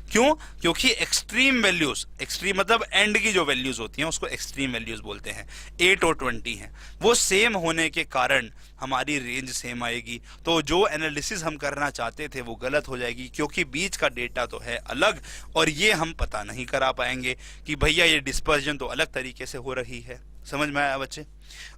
क्यों? क्योंकि एक्सट्रीम वैल्यूज, एक्सट्रीम मतलब एंड की जो वैल्यूज होती हैं उसको एक्सट्रीम वैल्यूज बोलते हैं, 8 और 20 हैं, वो सेम होने के कारण हमारी रेंज सेम आएगी। तो जो एनालिसिस हम करना चाहते थे वो गलत हो जाएगी, क्योंकि बीच का डेटा तो है अलग और ये हम पता नहीं करा पाएंगे कि भैया ये डिस्पर्जन तो अलग तरीके से हो रही है। समझ में आया बच्चे?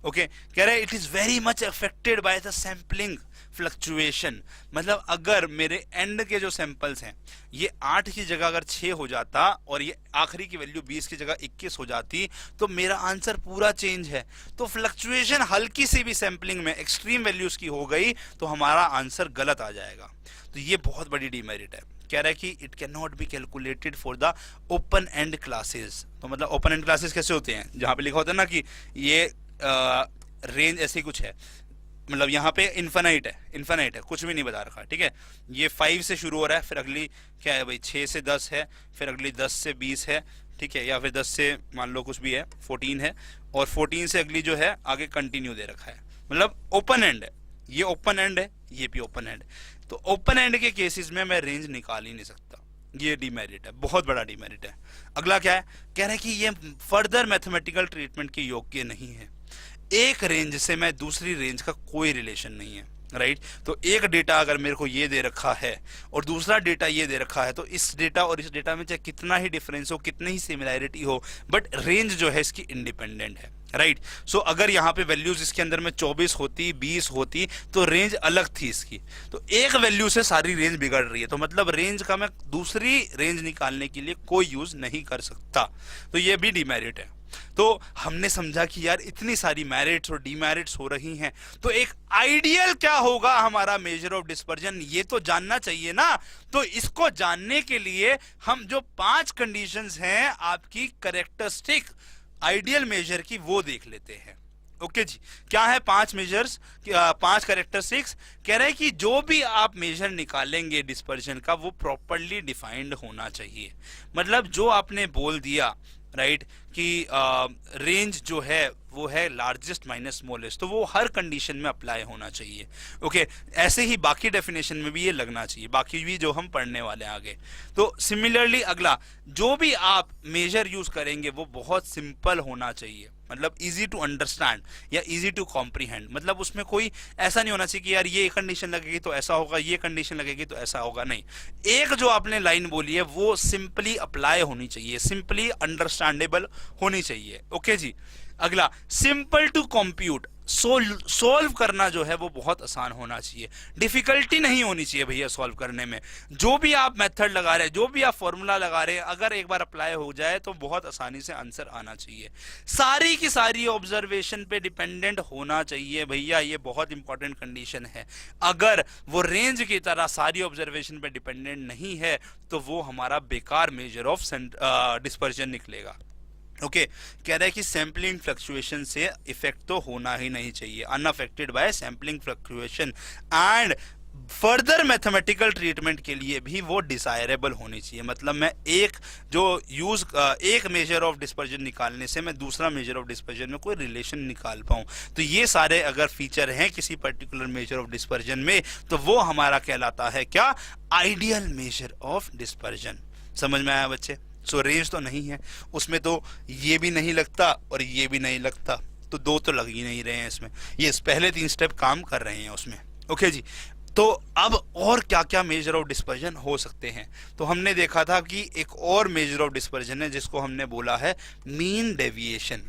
ओके, कह रहे it is very much affected by the sampling fluctuation. मतलब अगर मेरे एंड के जो सैंपल्स हैं ये 8 की जगह अगर 6 हो जाता और ये आखिरी की वैल्यू 20 की जगह 21 हो जाती तो मेरा आंसर पूरा चेंज है। तो फ्लक्चुएशन हल्की सी भी सैंपलिंग में एक्सट्रीम वैल्यूज की हो गई तो हमारा आंसर गलत आ जाएगा। तो ये बहुत बड़ी डिमेरिट है। कह रहा है कि it can not be calculated for the open and classes. तो मतलब ओपन एंड क्लासेस कैसे होते हैं? जहां पे लिखा होता है ना कि ये रेंज ऐसी कुछ है, मतलब यहाँ पे इन्फानाइट है, इन्फानाइट है, कुछ भी नहीं बता रखा, ठीक है। ये 5 से शुरू हो रहा है, फिर अगली क्या है भाई 6 से 10 है, फिर अगली 10 से 20 है, ठीक है, या फिर 10 से मान लो कुछ भी है 14 है, और 14 से अगली जो है आगे कंटिन्यू दे रखा है, मतलब ओपन एंड है। ये ओपन एंड है, ये भी ओपन एंड। तो ओपन एंड के केसेस में मैं रेंज निकाल ही नहीं सकता, ये डिमेरिट है, बहुत बड़ा डिमेरिट है। अगला क्या है? कह रहा है कि ये फर्दर मैथमेटिकल ट्रीटमेंट के योग्य नहीं है। एक रेंज से मैं दूसरी रेंज का कोई रिलेशन नहीं है, राइट। तो एक डेटा अगर मेरे को ये दे रखा है और दूसरा डेटा ये दे रखा है, तो इस डेटा और इस डेटा में चाहे कितना ही डिफरेंस हो, कितनी ही सिमिलैरिटी हो, बट रेंज जो है इसकी इंडिपेंडेंट है, राइट। सो अगर यहाँ पे वैल्यूज इसके अंदर में 24 होती, 20 होती, तो रेंज अलग थी इसकी। तो एक वैल्यू से सारी रेंज बिगड़ रही है, तो मतलब रेंज का मैं दूसरी रेंज निकालने के लिए कोई यूज नहीं कर सकता। तो ये भी डिमेरिट है। तो हमने समझा कि यार इतनी सारी मेरिट्स और डीमेरिट्स हो रही हैं, तो एक आइडियल क्या होगा हमारा मेजर ऑफ डिस्पर्जन, ये तो जानना चाहिए ना। तो इसको जानने के लिए हम जो 5 कंडीशंस हैं आपकी कैरेक्टरिस्टिक आइडियल मेजर की, वो देख लेते हैं। ओके जी, क्या है 5 मेजर्स, 5 कैरेक्टरिस्टिक्स? कह रहे हैं कि जो भी आप मेजर निकालेंगे डिस्पर्जन का वो प्रॉपर्ली डिफाइंड होना चाहिए। मतलब जो आपने बोल दिया, राइट, कि रेंज जो है वो है लार्जेस्ट माइनस स्मॉलेस्ट, तो वो हर कंडीशन में अप्लाई होना चाहिए। ओके, ऐसे ही बाकी डेफिनेशन में भी ये लगना चाहिए, बाकी भी जो हम पढ़ने वाले हैं आगे। तो सिमिलरली अगला, जो भी आप मेजर यूज करेंगे वो बहुत सिंपल होना चाहिए, मतलब इजी टू अंडरस्टैंड या इजी टू कॉम्प्रीहेंड। मतलब उसमें कोई ऐसा नहीं होना चाहिए कि यार ये कंडीशन लगेगी तो ऐसा होगा, ये कंडीशन लगेगी तो ऐसा होगा, नहीं। एक जो आपने लाइन बोली है वो सिंपली अप्लाई होनी चाहिए, सिंपली अंडरस्टैंडेबल होनी चाहिए। ओके जी, अगला सिंपल टू कंप्यूट, सोल्व करना जो है वो बहुत आसान होना चाहिए, डिफिकल्टी नहीं होनी चाहिए भैया सॉल्व करने में। जो भी आप मेथड लगा रहे हैं, जो भी आप फॉर्मूला लगा रहे हैं, अगर एक बार अप्लाई हो जाए तो बहुत आसानी से आंसर आना चाहिए। सारी की सारी ऑब्जर्वेशन पे डिपेंडेंट होना चाहिए भैया, ये बहुत इंपॉर्टेंट कंडीशन है। अगर वो रेंज की तरह सारी ऑब्जर्वेशन पे डिपेंडेंट नहीं है तो वो हमारा बेकार मेजर ऑफ डिस्पर्जन निकलेगा। ओके, कह रहा है कि सैम्पलिंग फ्लक्चुएशन से इफेक्ट तो होना ही नहीं चाहिए, unaffected bye sampling fluctuation, and further mathematical treatment के लिए भी वो डिजायरेबल होनी चाहिए। मतलब मैं एक मेजर ऑफ डिस्पर्जन निकालने से मैं दूसरा मेजर ऑफ डिस्पर्जन में कोई रिलेशन निकाल पाऊं। तो ये सारे अगर फीचर हैं किसी पर्टिकुलर मेजर ऑफ डिस्पर्जन में तो वो हमारा कहलाता है क्या? Ideal major of dispersion. समझ में आया बच्चे? सो रेंज तो नहीं है उसमें, तो ये भी नहीं लगता और ये भी नहीं लगता, तो दो तो लग ही नहीं रहे हैं इसमें। ये पहले 3 स्टेप काम कर रहे हैं उसमें। ओके जी, तो अब और क्या क्या मेजर ऑफ डिस्पर्जन हो सकते हैं? तो हमने देखा था कि एक और मेजर ऑफ डिस्पर्जन है जिसको हमने बोला है मीन डेविएशन।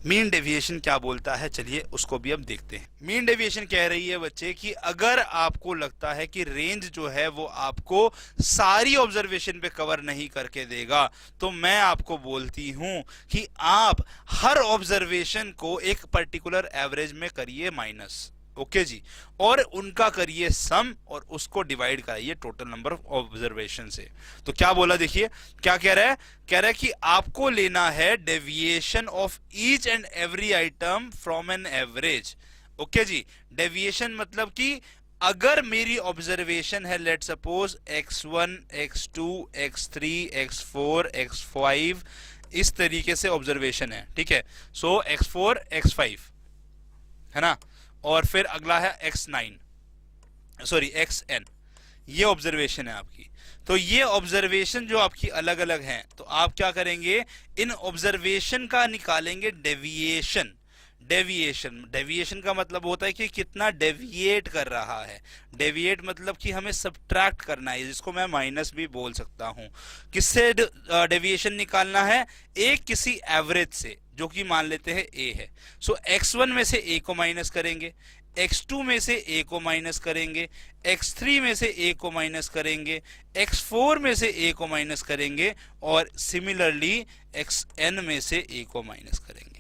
मीन डेविएशन क्या बोलता है, चलिए उसको भी अब देखते हैं। मीन डेविएशन कह रही है बच्चे कि अगर आपको लगता है कि रेंज जो है वो आपको सारी ऑब्जर्वेशन पे कवर नहीं करके देगा, तो मैं आपको बोलती हूं कि आप हर ऑब्जर्वेशन को एक पर्टिकुलर एवरेज में करिए माइनस। ओके जी, और उनका करिए सम और उसको डिवाइड कराइए टोटल नंबर ऑफ ऑब्जर्वेशन से। तो क्या बोला, देखिए क्या कह रहा है? कह रहा है कि आपको लेना है deviation of each and every item from an average. Okay ji, deviation मतलब कि अगर मेरी ऑब्जर्वेशन है let suppose x1 x2 x3 x4 x5, इस तरीके से ऑब्जर्वेशन है, ठीक है। सो x4 x5 है ना, और फिर अगला है x9 सॉरी xn, ये ऑब्जर्वेशन है आपकी। तो ये ऑब्जर्वेशन जो आपकी अलग अलग हैं, तो आप क्या करेंगे, इन ऑब्जर्वेशन का निकालेंगे डेविएशन। डेविएशन का मतलब होता है कि कितना डेविएट कर रहा है। डेविएट मतलब कि हमें सब्ट्रैक्ट करना है, जिसको मैं माइनस भी बोल सकता हूं। किससे डेविएशन निकालना है? एक किसी एवरेज से, जो कि मान लेते हैं ए है। सो x1 में से a को माइनस करेंगे, x2 में से a को माइनस करेंगे, x3 में से a को माइनस करेंगे, x4 में से a को माइनस करेंगे, और सिमिलरली xn में से a को माइनस करेंगे।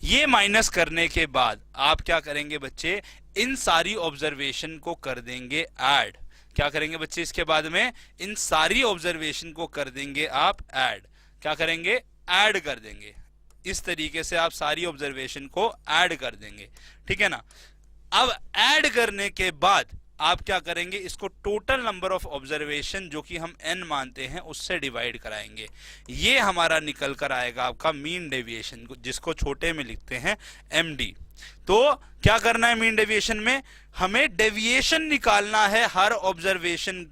ये माइनस करने के बाद आप क्या करेंगे बच्चे, इन सारी ऑब्जर्वेशन को कर देंगे ऐड। क्या करेंगे बच्चे, इसके बाद में इन सारी ऑब्जर्वेशन को कर देंगे आप ऐड। क्या करेंगे? ऐड कर देंगे। इस तरीके से आप सारी ऑब्जर्वेशन को ऐड कर देंगे, ठीक है ना। अब ऐड करने के बाद आप क्या करेंगे, इसको टोटल नंबर ऑफ ऑब्जर्वेशन जो कि हम n मानते हैं उससे डिवाइड कराएंगे। ये हमारा निकल कर आएगा आपका मीन डेविएशन, जिसको छोटे में लिखते हैं md। तो क्या करना है मीन डेविएशन में, हमें डेविएशन निकालना है हर ऑब्जर्वेशन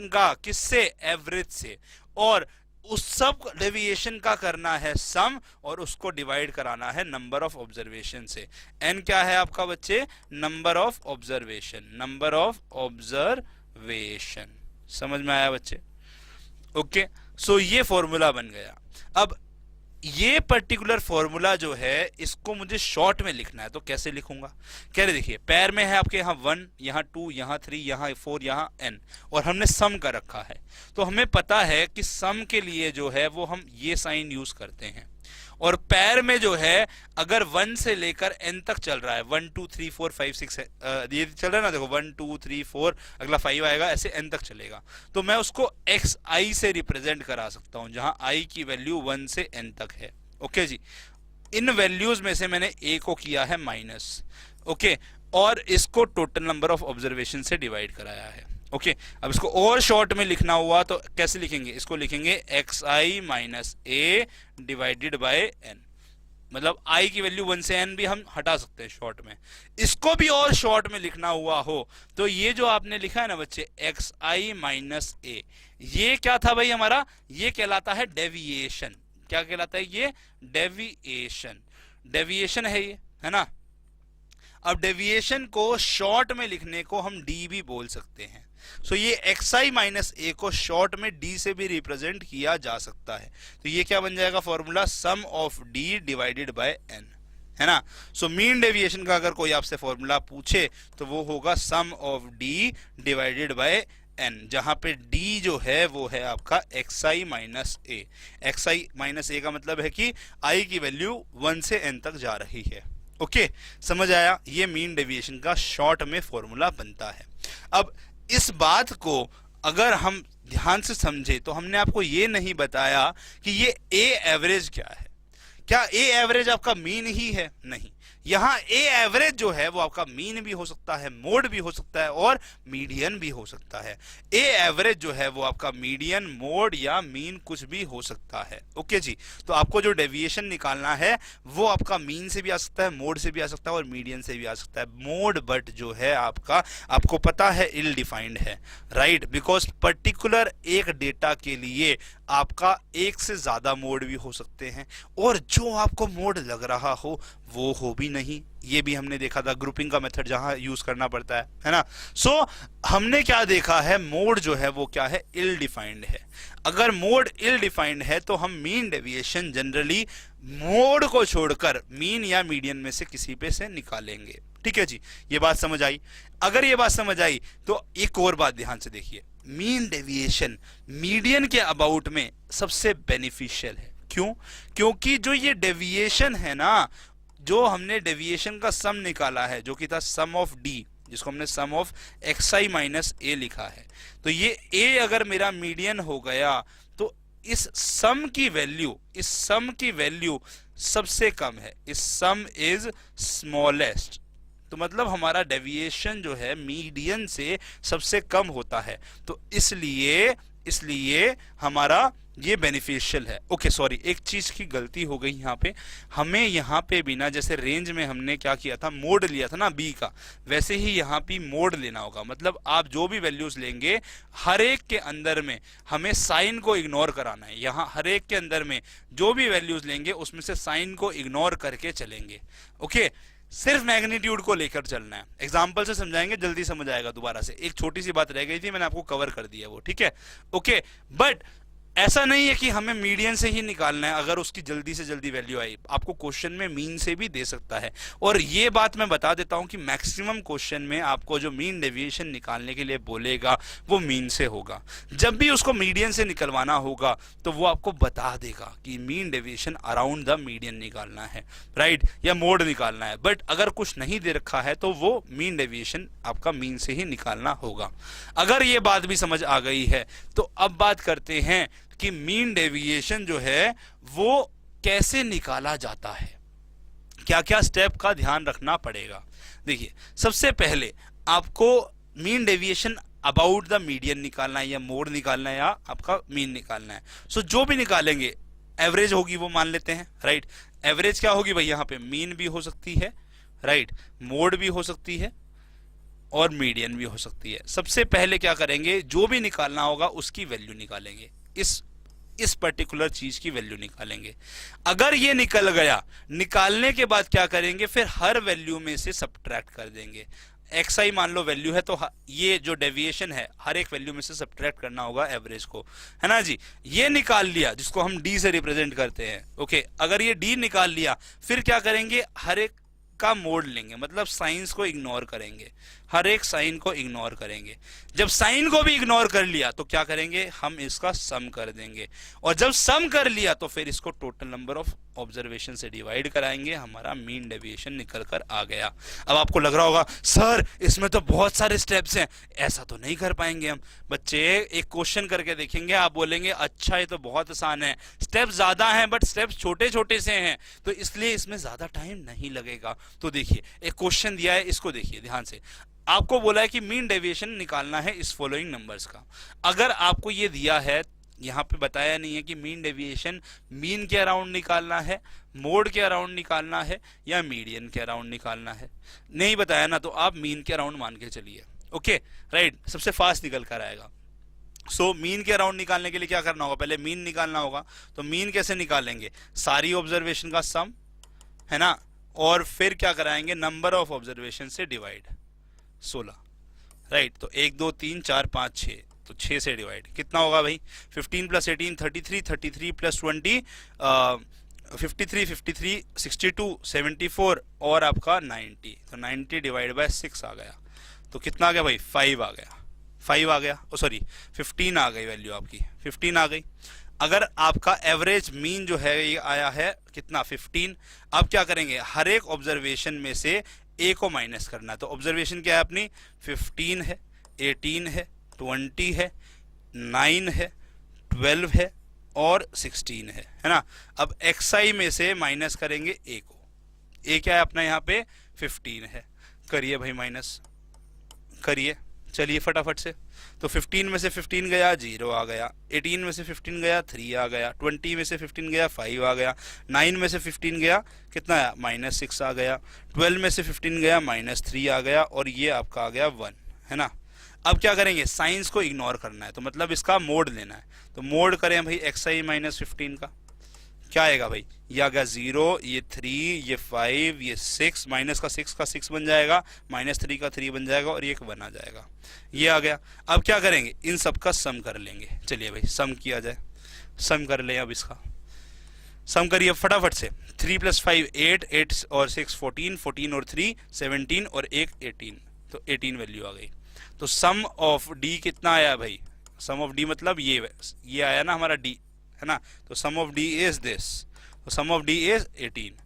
का किससे? एवरेज से। और उस सब डेविएशन का करना है सम, और उसको डिवाइड कराना है नंबर ऑफ ऑब्जर्वेशन से। n क्या है आपका बच्चे? Number of observation. समझ में आया बच्चे? ओके, सो ये फॉर्मूला बन गया। अब ये पर्टिकुलर फॉर्मूला जो है, इसको मुझे शॉर्ट में लिखना है, तो कैसे लिखूंगा? कह रहे देखिए, पैर में है आपके यहाँ 1, यहाँ 2, यहाँ 3, यहाँ 4, यहाँ n, और हमने सम का रखा है। तो हमें पता है कि सम के लिए जो है वो हम ये साइन यूज करते हैं। और पैर में जो है, अगर 1 से लेकर n तक चल रहा है, 1 2 3 4 5 6 ये चल रहा है ना, देखो 1 2 3 4, अगला 5 आएगा, ऐसे n तक चलेगा। तो मैं उसको xi से रिप्रेजेंट करा सकता हूं, जहां i की वैल्यू 1 से n तक है। ओके जी, इन वैल्यूज में से मैंने a को किया है माइनस, ओके, और इसको टोटल नंबर ऑफ ऑब्जर्वेशन से डिवाइड कराया है। ओके, अब इसको और शॉर्ट में लिखना हुआ तो कैसे लिखेंगे? इसको लिखेंगे xi minus a divided by n। मतलब i की वैल्यू 1 से n भी हम हटा सकते हैं शॉर्ट में। इसको भी और शॉर्ट में लिखना हुआ हो तो ये जो आपने लिखा है ना बच्चे, xi माइनस a, ये क्या था भाई हमारा? ये कहलाता है डेविएशन। क्या कहलाता है ये? डेविएशन है ये, है ना। अब डेविएशन को शॉर्ट में लिखने को हम d भी बोल सकते हैं। सो ये xi माइनस a को शॉर्ट में d से भी रिप्रेजेंट किया जा सकता है। तो ये क्या बन जाएगा formula? Sum of d divided by n, है ना। सो मीन डेविएशन का अगर कोई आपसे फॉर्मूला पूछे तो वो होगा sum of d divided by n, जहां पे d जो है वो है आपका xi minus a। xi minus a का मतलब है कि i की वैल्यू 1 से n तक जा रही है। ओके, समझ आया? ये मीन डेविएशन का शॉर्ट में फॉर्मूला बनता है। अब इस बात को अगर हम ध्यान से समझे तो हमने आपको ये नहीं बताया कि ये ए एवरेज क्या है। क्या ए एवरेज आपका मीन ही है? नहीं, यहाँ ए एवरेज जो है वो आपका मीन भी हो सकता है, मोड भी हो सकता है, और मीडियन भी हो सकता है। ए एवरेज जो है वो आपका मीडियन, मोड या मीन कुछ भी हो सकता है। ओके जी, तो आपको जो डेविएशन निकालना है वो आपका मीन से भी आ सकता है, मोड से भी आ सकता है, और मीडियन से भी आ सकता है। मोड बट जो है आपका, आपको पता है, इल डिफाइंड है, राइट, बिकॉज पर्टिकुलर एक डेटा के लिए आपका एक से ज्यादा मोड भी हो सकते हैं, और जो आपको मोड लग रहा हो वो हो भी नहीं। ये भी हमने देखा था, ग्रुपिंग का मेथड जहां यूज करना पड़ता है ना। सो हमने क्या देखा है, मोड जो है वो क्या है? इल डिफाइंड है। अगर मोड इल डिफाइंड है तो हम मीन डेविएशन जनरली मोड को छोड़कर मीन या मीडियन में से किसी पे से निकालेंगे। ठीक है जी, ये बात समझ आई? अगर ये बात समझ आई तो एक और बात ध्यान से देखिए, मीन डेविएशन मीडियन के अबाउट में सबसे बेनिफिशियल है। क्यों? क्योंकि जो ये डेविएशन है ना, जो हमने डेविएशन का सम निकाला है, जो कि था सम ऑफ डी, जिसको हमने सम ऑफ xi माइनस a लिखा है, तो ये a अगर मेरा मीडियन हो गया तो इस सम की वैल्यू सबसे कम है। इस सम इज स्मॉलेस्ट, तो मतलब हमारा डेविएशन जो है मीडियन से सबसे कम होता है। तो इसलिए इसलिए हमारा ये बेनिफिशियल है। ओके सॉरी, एक चीज की गलती हो गई यहाँ पे, हमें यहाँ पे भी ना, जैसे रेंज में हमने क्या किया था, मोड लिया था ना बी का, वैसे ही यहाँ पे मोड लेना होगा। मतलब आप जो भी वैल्यूज लेंगे हर एक के अंदर में हमें साइन को इग्नोर कराना है। यहाँ हर एक के अंदर में जो भी वैल्यूज लेंगे उसमें से साइन को इग्नोर करके चलेंगे। ओके, सिर्फ मैग्नीट्यूड को लेकर चलना है। एग्जाम्पल से समझाएंगे, जल्दी समझ आएगा। दोबारा से एक छोटी सी बात रह गई थी, मैंने आपको कवर कर दिया वो, ठीक है। ओके, बट ऐसा नहीं है कि हमें मीडियन से ही निकालना है। अगर उसकी जल्दी से जल्दी वैल्यू आई, आपको क्वेश्चन में मीन से भी दे सकता है। और ये बात मैं बता देता हूं कि मैक्सिमम क्वेश्चन में आपको जो मीन डेविएशन निकालने के लिए बोलेगा वो मीन से होगा। जब भी उसको मीडियन से निकलवाना होगा तो वो आपको बता देगा कि mean deviation around the median निकालना है, राइट, या मोड निकालना है। बट अगर कुछ नहीं दे रखा है तो वो मीन डेविएशन आपका मीन से ही निकालना होगा। अगर ये बात भी समझ आ गई है तो अब बात करते हैं कि मीन डेविएशन जो है वो कैसे निकाला जाता है, क्या क्या स्टेप का ध्यान रखना पड़ेगा। देखिए, सबसे पहले आपको mean deviation about the median निकालना है, या मोड निकालना है, या आपका मीन निकालना है। सो जो भी निकालेंगे, एवरेज होगी वो मान लेते हैं, राइट। एवरेज क्या होगी भाई, यहाँ पे मीन भी हो सकती है, राइट, मोड भी हो सकती है और मीडियन भी हो सकती है। सबसे पहले क्या करेंगे, जो भी निकालना होगा उसकी वैल्यू निकालेंगे, इस पर्टिकुलर चीज की वैल्यू निकालेंगे। अगर ये निकल गया, निकालने के बाद क्या करेंगे, फिर हर वैल्यू में से सब्ट्रैक्ट कर देंगे। xi मान लो वैल्यू है, तो ये जो डेविएशन है हर एक वैल्यू में से सब्ट्रैक्ट करना होगा एवरेज को, है ना जी। ये निकाल लिया, जिसको हम d से रिप्रेजेंट करते हैं। ओके, अगर ये d निकाल लिया, फिर क्या करेंगे, हर एक का मोड लेंगे, मतलब साइंस को इग्नोर करेंगे, हर एक साइन को इग्नोर करेंगे। जब साइन को भी इग्नोर कर लिया तो क्या करेंगे, हम इसका सम कर देंगे, और जब सम कर लिया तो फिर इसको टोटल नंबर ऑफ ऑब्जर्वेशन से डिवाइड कराएंगे। हमारा मीन डेविएशन निकल कर आ गया। अब आपको लग रहा होगा सर इसमें तो बहुत सारे स्टेप्स हैं, ऐसा तो नहीं कर पाएंगे हम। बच्चे, एक क्वेश्चन करके देखेंगे, आप बोलेंगे अच्छा ये तो बहुत आसान है, स्टेप्स ज्यादा हैं बट स्टेप्स छोटे छोटे से हैं, तो इसलिए इसमें ज्यादा टाइम नहीं लगेगा। तो देखिए, एक क्वेश्चन दिया है, इसको देखिए ध्यान से। आपको बोला है कि मीन डेविएशन निकालना है इस फॉलोइंग नंबर्स का। अगर आपको ये दिया है, यहाँ पे बताया नहीं है कि मीन डेविएशन मीन के अराउंड निकालना है, मोड के अराउंड निकालना है, या मीडियन के अराउंड निकालना है, नहीं बताया ना, तो आप मीन के अराउंड मान के चलिए। ओके, राइट, सबसे फास्ट निकल कर आएगा। सो मीन के अराउंड निकालने के लिए क्या करना होगा, पहले मीन निकालना होगा। तो मीन कैसे निकालेंगे, सारी ऑब्जर्वेशन का सम, है ना, और फिर क्या कराएंगे, नंबर ऑफ ऑब्जर्वेशन से डिवाइड 16, राइट। तो 1 2 3 4 5 6, तो 6 से डिवाइड कितना होगा भाई, 15 + 18 33, 33 + 20 53, 53 62 74 और आपका 90। तो 90 डिवाइड बाय 6 आ गया। तो कितना आ गया भाई, 5 आ गया, 5 आ गया, सॉरी 15 आ गई वैल्यू आपकी, 15 आ गई। अगर आपका एवरेज मीन जो है ये आया है कितना, 15। अब क्या करेंगे, हर एक ऑब्जर्वेशन में से a को माइनस करना है। तो ऑब्जर्वेशन क्या है अपनी, 15 है, 18 है, 20 है, 9 है, 12 है और 16 है ना। अब xi में से माइनस करेंगे a को, a क्या है अपना यहाँ पे 15 है, करिए भाई माइनस करिए, चलिए फटाफट से। तो 15 में से 15 गया 0 आ गया, 18 में से 15 गया 3 आ गया, 20 में से 15 गया 5 आ गया, 9 में से 15 गया कितना आया, -6 आ गया, 12 में से 15 गया -3 आ गया, और ये आपका आ गया 1, है ना। अब क्या करेंगे, साइंस को इग्नोर करना है, तो मतलब इसका मोड लेना है। तो मोड करें भाई xi -15 का, क्या आएगा भाई, ये आ गया 0, ये 3, ये 5, ये 6, माइनस का 6 का 6 बन जाएगा, -3 का 3 बन जाएगा, और ये 1 आ जाएगा, ये आ गया। अब क्या करेंगे, इन सब का सम कर लेंगे। चलिए भाई सम किया जाए, सम कर लें। अब इसका सम करिए फटाफट से। 3 + 5 8, 8 और 6 14, 14 और 3 17 और 1 18, तो 18 वैल्यू आ गई। तो सम ऑफ डी कितना आया भाई, सम ऑफ डी मतलब ये आया ना हमारा डी, है ना। तो सम ऑफ डी इज दिस, तो सम ऑफ डी इज 18।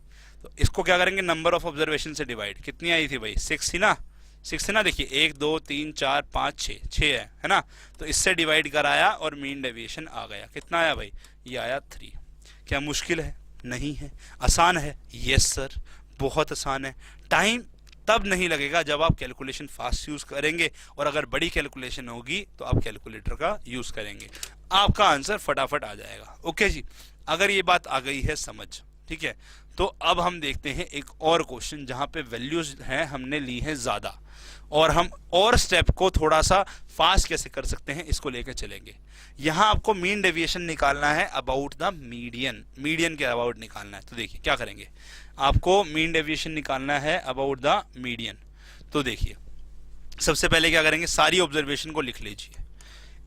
तो इसको क्या करेंगे, नंबर ऑफ ऑब्जर्वेशन से डिवाइड, कितनी आई थी भाई, 6 थी ना, 6 थी ना। देखिए 1 2 3 4 5 6 है ना। तो इससे डिवाइड कराया और मीन डेविएशन आ गया, कितना आया भाई, ये आया 3। क्या मुश्किल है, नहीं है, आसान है, यस सर बहुत आसान है। टाइम तब नहीं लगेगा जब आप कैलकुलेशन फास्ट यूज करेंगे, और अगर बड़ी कैलकुलेशन होगी तो आप कैलकुलेटर का यूज करेंगे, आपका आंसर फटाफट आ जाएगा। ओके जी, अगर ये बात आ गई है समझ, ठीक है, तो अब हम देखते हैं एक और क्वेश्चन जहां पे वैल्यूज हैं हमने ली हैं ज्यादा, और हम और स्टेप को थोड़ा सा फास्ट कैसे कर सकते हैं इसको लेकर चलेंगे। यहां आपको मीन डेविएशन निकालना है अबाउट द मीडियन, मीडियन के अबाउट निकालना है। तो देखिए क्या करेंगे, आपको मीन डेविएशन निकालना है अबाउट द मीडियन। तो देखिए सबसे पहले क्या करेंगे, सारी ऑब्जर्वेशन को लिख लीजिए।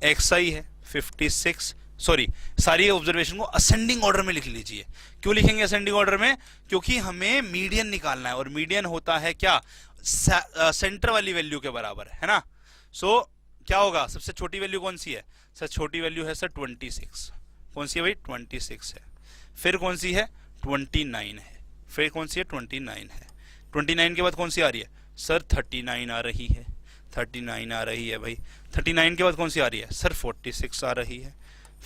XI है 56, सॉरी सारी ऑब्जर्वेशन को असेंडिंग ऑर्डर में लिख लीजिए। क्यों लिखेंगे असेंडिंग ऑर्डर में, क्योंकि हमें मीडियन निकालना है, और मीडियन होता है क्या, सेंटर वाली वैल्यू के बराबर है ना। सो क्या होगा, सबसे छोटी वैल्यू कौन सी है सर, छोटी वैल्यू है सर 26। कौन सी है भाई, 26 है। फिर कौन सी है, 29 है। फिर कौन सी है, 29 है। 29 के बाद कौन सी आ रही है सर, 39 आ रही है। 39 आ रही है भाई। 39 के बाद कौन सी आ रही है सर, 46 आ रही है।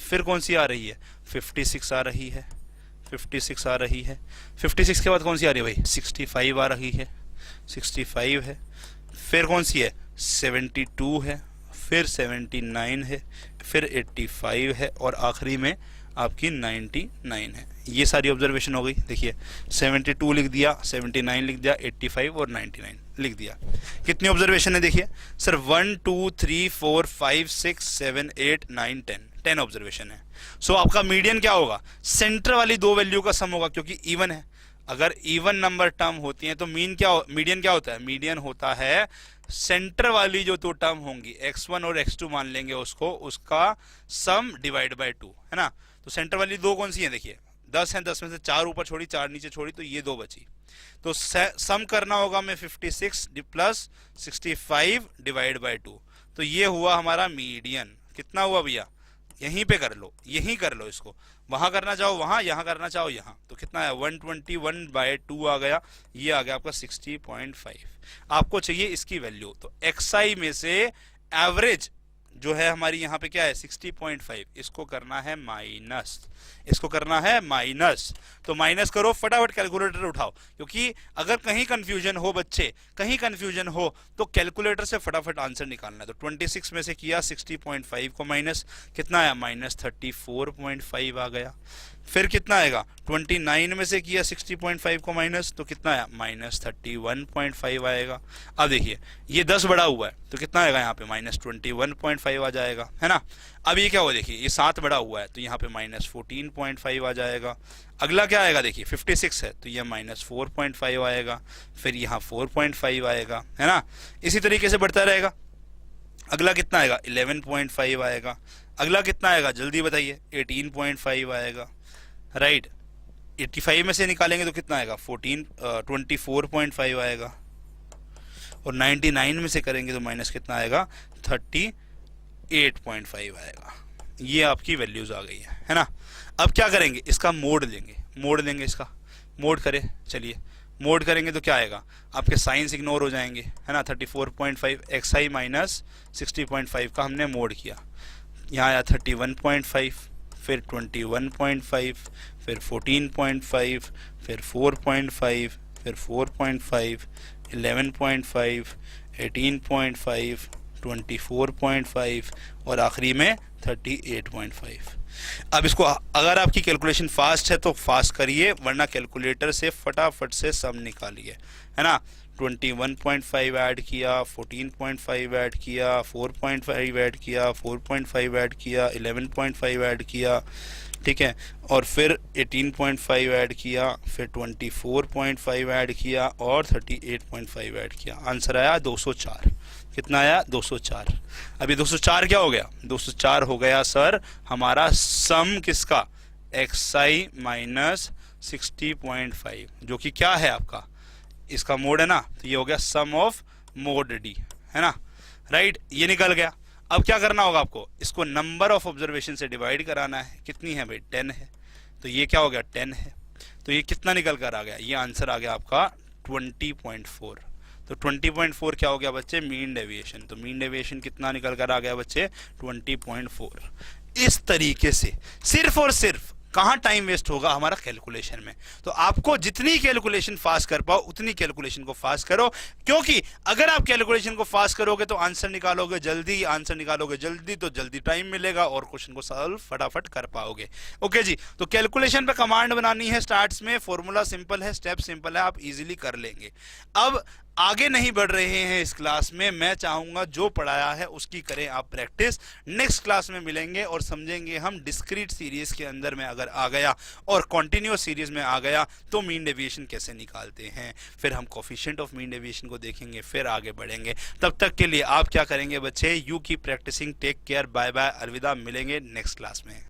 फिर कौन सी आ रही है, 56 आ रही है। 56 आ रही है। 56 के बाद कौन सी आ रही है भाई, 65 आ रही है। 65 है। फिर कौन सी है, 72 है। फिर 79 है। फिर 85 है, और आखिरी में आपकी 99 है। ये सारी ऑब्जर्वेशन हो गई। देखिए 72 लिख दिया, 79 लिख दिया, 85 और 99 लिख दिया। कितनी ऑब्जर्वेशन है देखिए सर, 1 2 3 4 5 6 7 8 9 10 ऑब्जर्वेशन है। सो आपका मीडियन क्या होगा, सेंटर वाली दो वैल्यू का सम होगा, क्योंकि इवन है। अगर इवन नंबर टर्म होती हैं तो मीडियन क्या होता है, मीडियन होता है सेंटर वाली जो दो टर्म होंगी, x1 और x2 मान लेंगे उसको, उसका सम डिवाइड बाय 2 है ना। तो सेंटर वाली दो कौन सी है, देखिए 10 है, 10 में से 4 ऊपर छोड़ी, 4 नीचे छोड़ी, तो ये दो बची। तो सम करना होगा में 56 प्लस 65 डिवाइड बाय 2, तो ये हुआ हमारा मीडियन। कितना हुआ भैया, यहीं पे कर लो, यहीं कर लो इसको, वहां करना चाहो वहां, यहां करना चाहो यहां, तो कितना है 121/2 आ गया। ये आ गया आपका 60.5। आपको चाहिए इसकी वैल्यू, तो XI में से एवरेज जो है हमारी यहाँ पे क्या है 60.5, इसको करना है माइनस, इसको करना है माइनस। तो माइनस करो, फटाफट कैलकुलेटर उठाओ, क्योंकि अगर कहीं कंफ्यूजन हो बच्चे, कहीं कंफ्यूजन हो तो कैलकुलेटर से फटाफट आंसर निकालना है। तो 26 में से किया 60.5 को माइनस, कितना आया माइनस 34.5 आ गया। फिर कितना आएगा, 29 में से किया 60.5 को माइनस, तो कितना आया माइनस 31.5 आएगा। अब देखिए ये 10 बड़ा हुआ है, तो कितना आएगा यहाँ पे माइनस 21.5 आ जाएगा, है ना। अब ये क्या हुआ, देखिए ये 7 बड़ा हुआ है, तो यहाँ पे माइनस 14.5 आ जाएगा। अगला क्या आएगा, देखिए 56 है, तो ये माइनस 4.5 आएगा। फिर यहाँ 4.5 आएगा, है ना। इसी तरीके से बढ़ता रहेगा। अगला कितना आएगा, 11.5 आएगा। अगला कितना आएगा, जल्दी बताइए, 18.5 आएगा, राइट। 85 में से निकालेंगे तो कितना आएगा 24.5 आएगा, और 99 में से करेंगे तो माइनस कितना आएगा 38.5 आएगा। ये आपकी वैल्यूज आ गई है ना। अब क्या करेंगे, इसका मोड लेंगे, इसका मोड करें, चलिए मोड करेंगे तो क्या आएगा, आपके साइंस इग्नोर हो जाएंगे, है ना। 34.5 XI माइनस 60.5 का हमने मोड किया, यहाँ आया 31.5, फिर 21.5, फिर 14.5, फिर 4.5, फिर 4.5, 11.5, 18.5, 24.5 और आखिरी में 38.5। अब इसको अगर आपकी कैलकुलेशन फास्ट है तो फास्ट करिए, वरना कैलकुलेटर से फटाफट से सम निकालिए, है ना। 21.5 ऐड किया, 14.5 ऐड किया, 4.5 ऐड किया, 4.5 ऐड किया, 11.5 ऐड किया, ठीक है, और फिर 18.5 ऐड किया, फिर 24.5 ऐड किया और 38.5 ऐड किया। आंसर आया 204। कितना आया 204। अभी 204 क्या हो गया, 204 हो गया सर हमारा सम किसका, XI माइनस 60.5, जो कि क्या है आपका, इसका मोड है ना। तो ये हो गया सम ऑफ मोड डी, है ना, राइट। ये निकल गया। अब क्या करना होगा आपको, इसको नंबर ऑफ ऑब्जर्वेशन से डिवाइड कराना है। कितनी है भाई 10 है, तो ये क्या हो गया 10 है, तो ये कितना निकल कर आ गया, ये आंसर आ गया आपका 20.4। तो 20.4 क्या हो गया बच्चे, मीन डेविएशन। तो मीन डेविएशन कितना निकल कर आ गया बच्चे 20.4। इस तरीके से सिर्फ और सिर्फ कहाँ टाइम वेस्ट होगा? हमारा कैलकुलेशन में। तो आपको जितनी कैलकुलेशन फास्ट कर पाओ उतनी कैलकुलेशन को फास्ट करो, क्योंकि अगर आप कैलकुलेशन को फास्ट करोगे तो आंसर निकालोगे जल्दी, आंसर निकालोगे जल्दी तो जल्दी टाइम मिलेगा और क्वेश्चन को सॉल्व फटाफट कर पाओगे। ओके जी, तो कैलकुलेशन पे कमांड बनानी है स्टार्ट्स में, फॉर्मूला सिंपल है, स्टेप सिंपल है, आप इजीली कर लेंगे। अब आगे नहीं बढ़ रहे हैं इस क्लास में, मैं चाहूंगा जो पढ़ाया है उसकी करें आप प्रैक्टिस। नेक्स्ट क्लास में मिलेंगे और समझेंगे हम डिस्क्रीट सीरीज के अंदर में अगर आ गया और कॉन्टिन्यूअस सीरीज में आ गया तो मीन डेविएशन कैसे निकालते हैं, फिर हम कोफिशिएंट ऑफ मीन डेविएशन को देखेंगे, फिर आगे बढ़ेंगे। तब तक के लिए आप क्या करेंगे बच्चे, you keep practising, take care, bye bye, अलविदा, मिलेंगे नेक्स्ट क्लास में।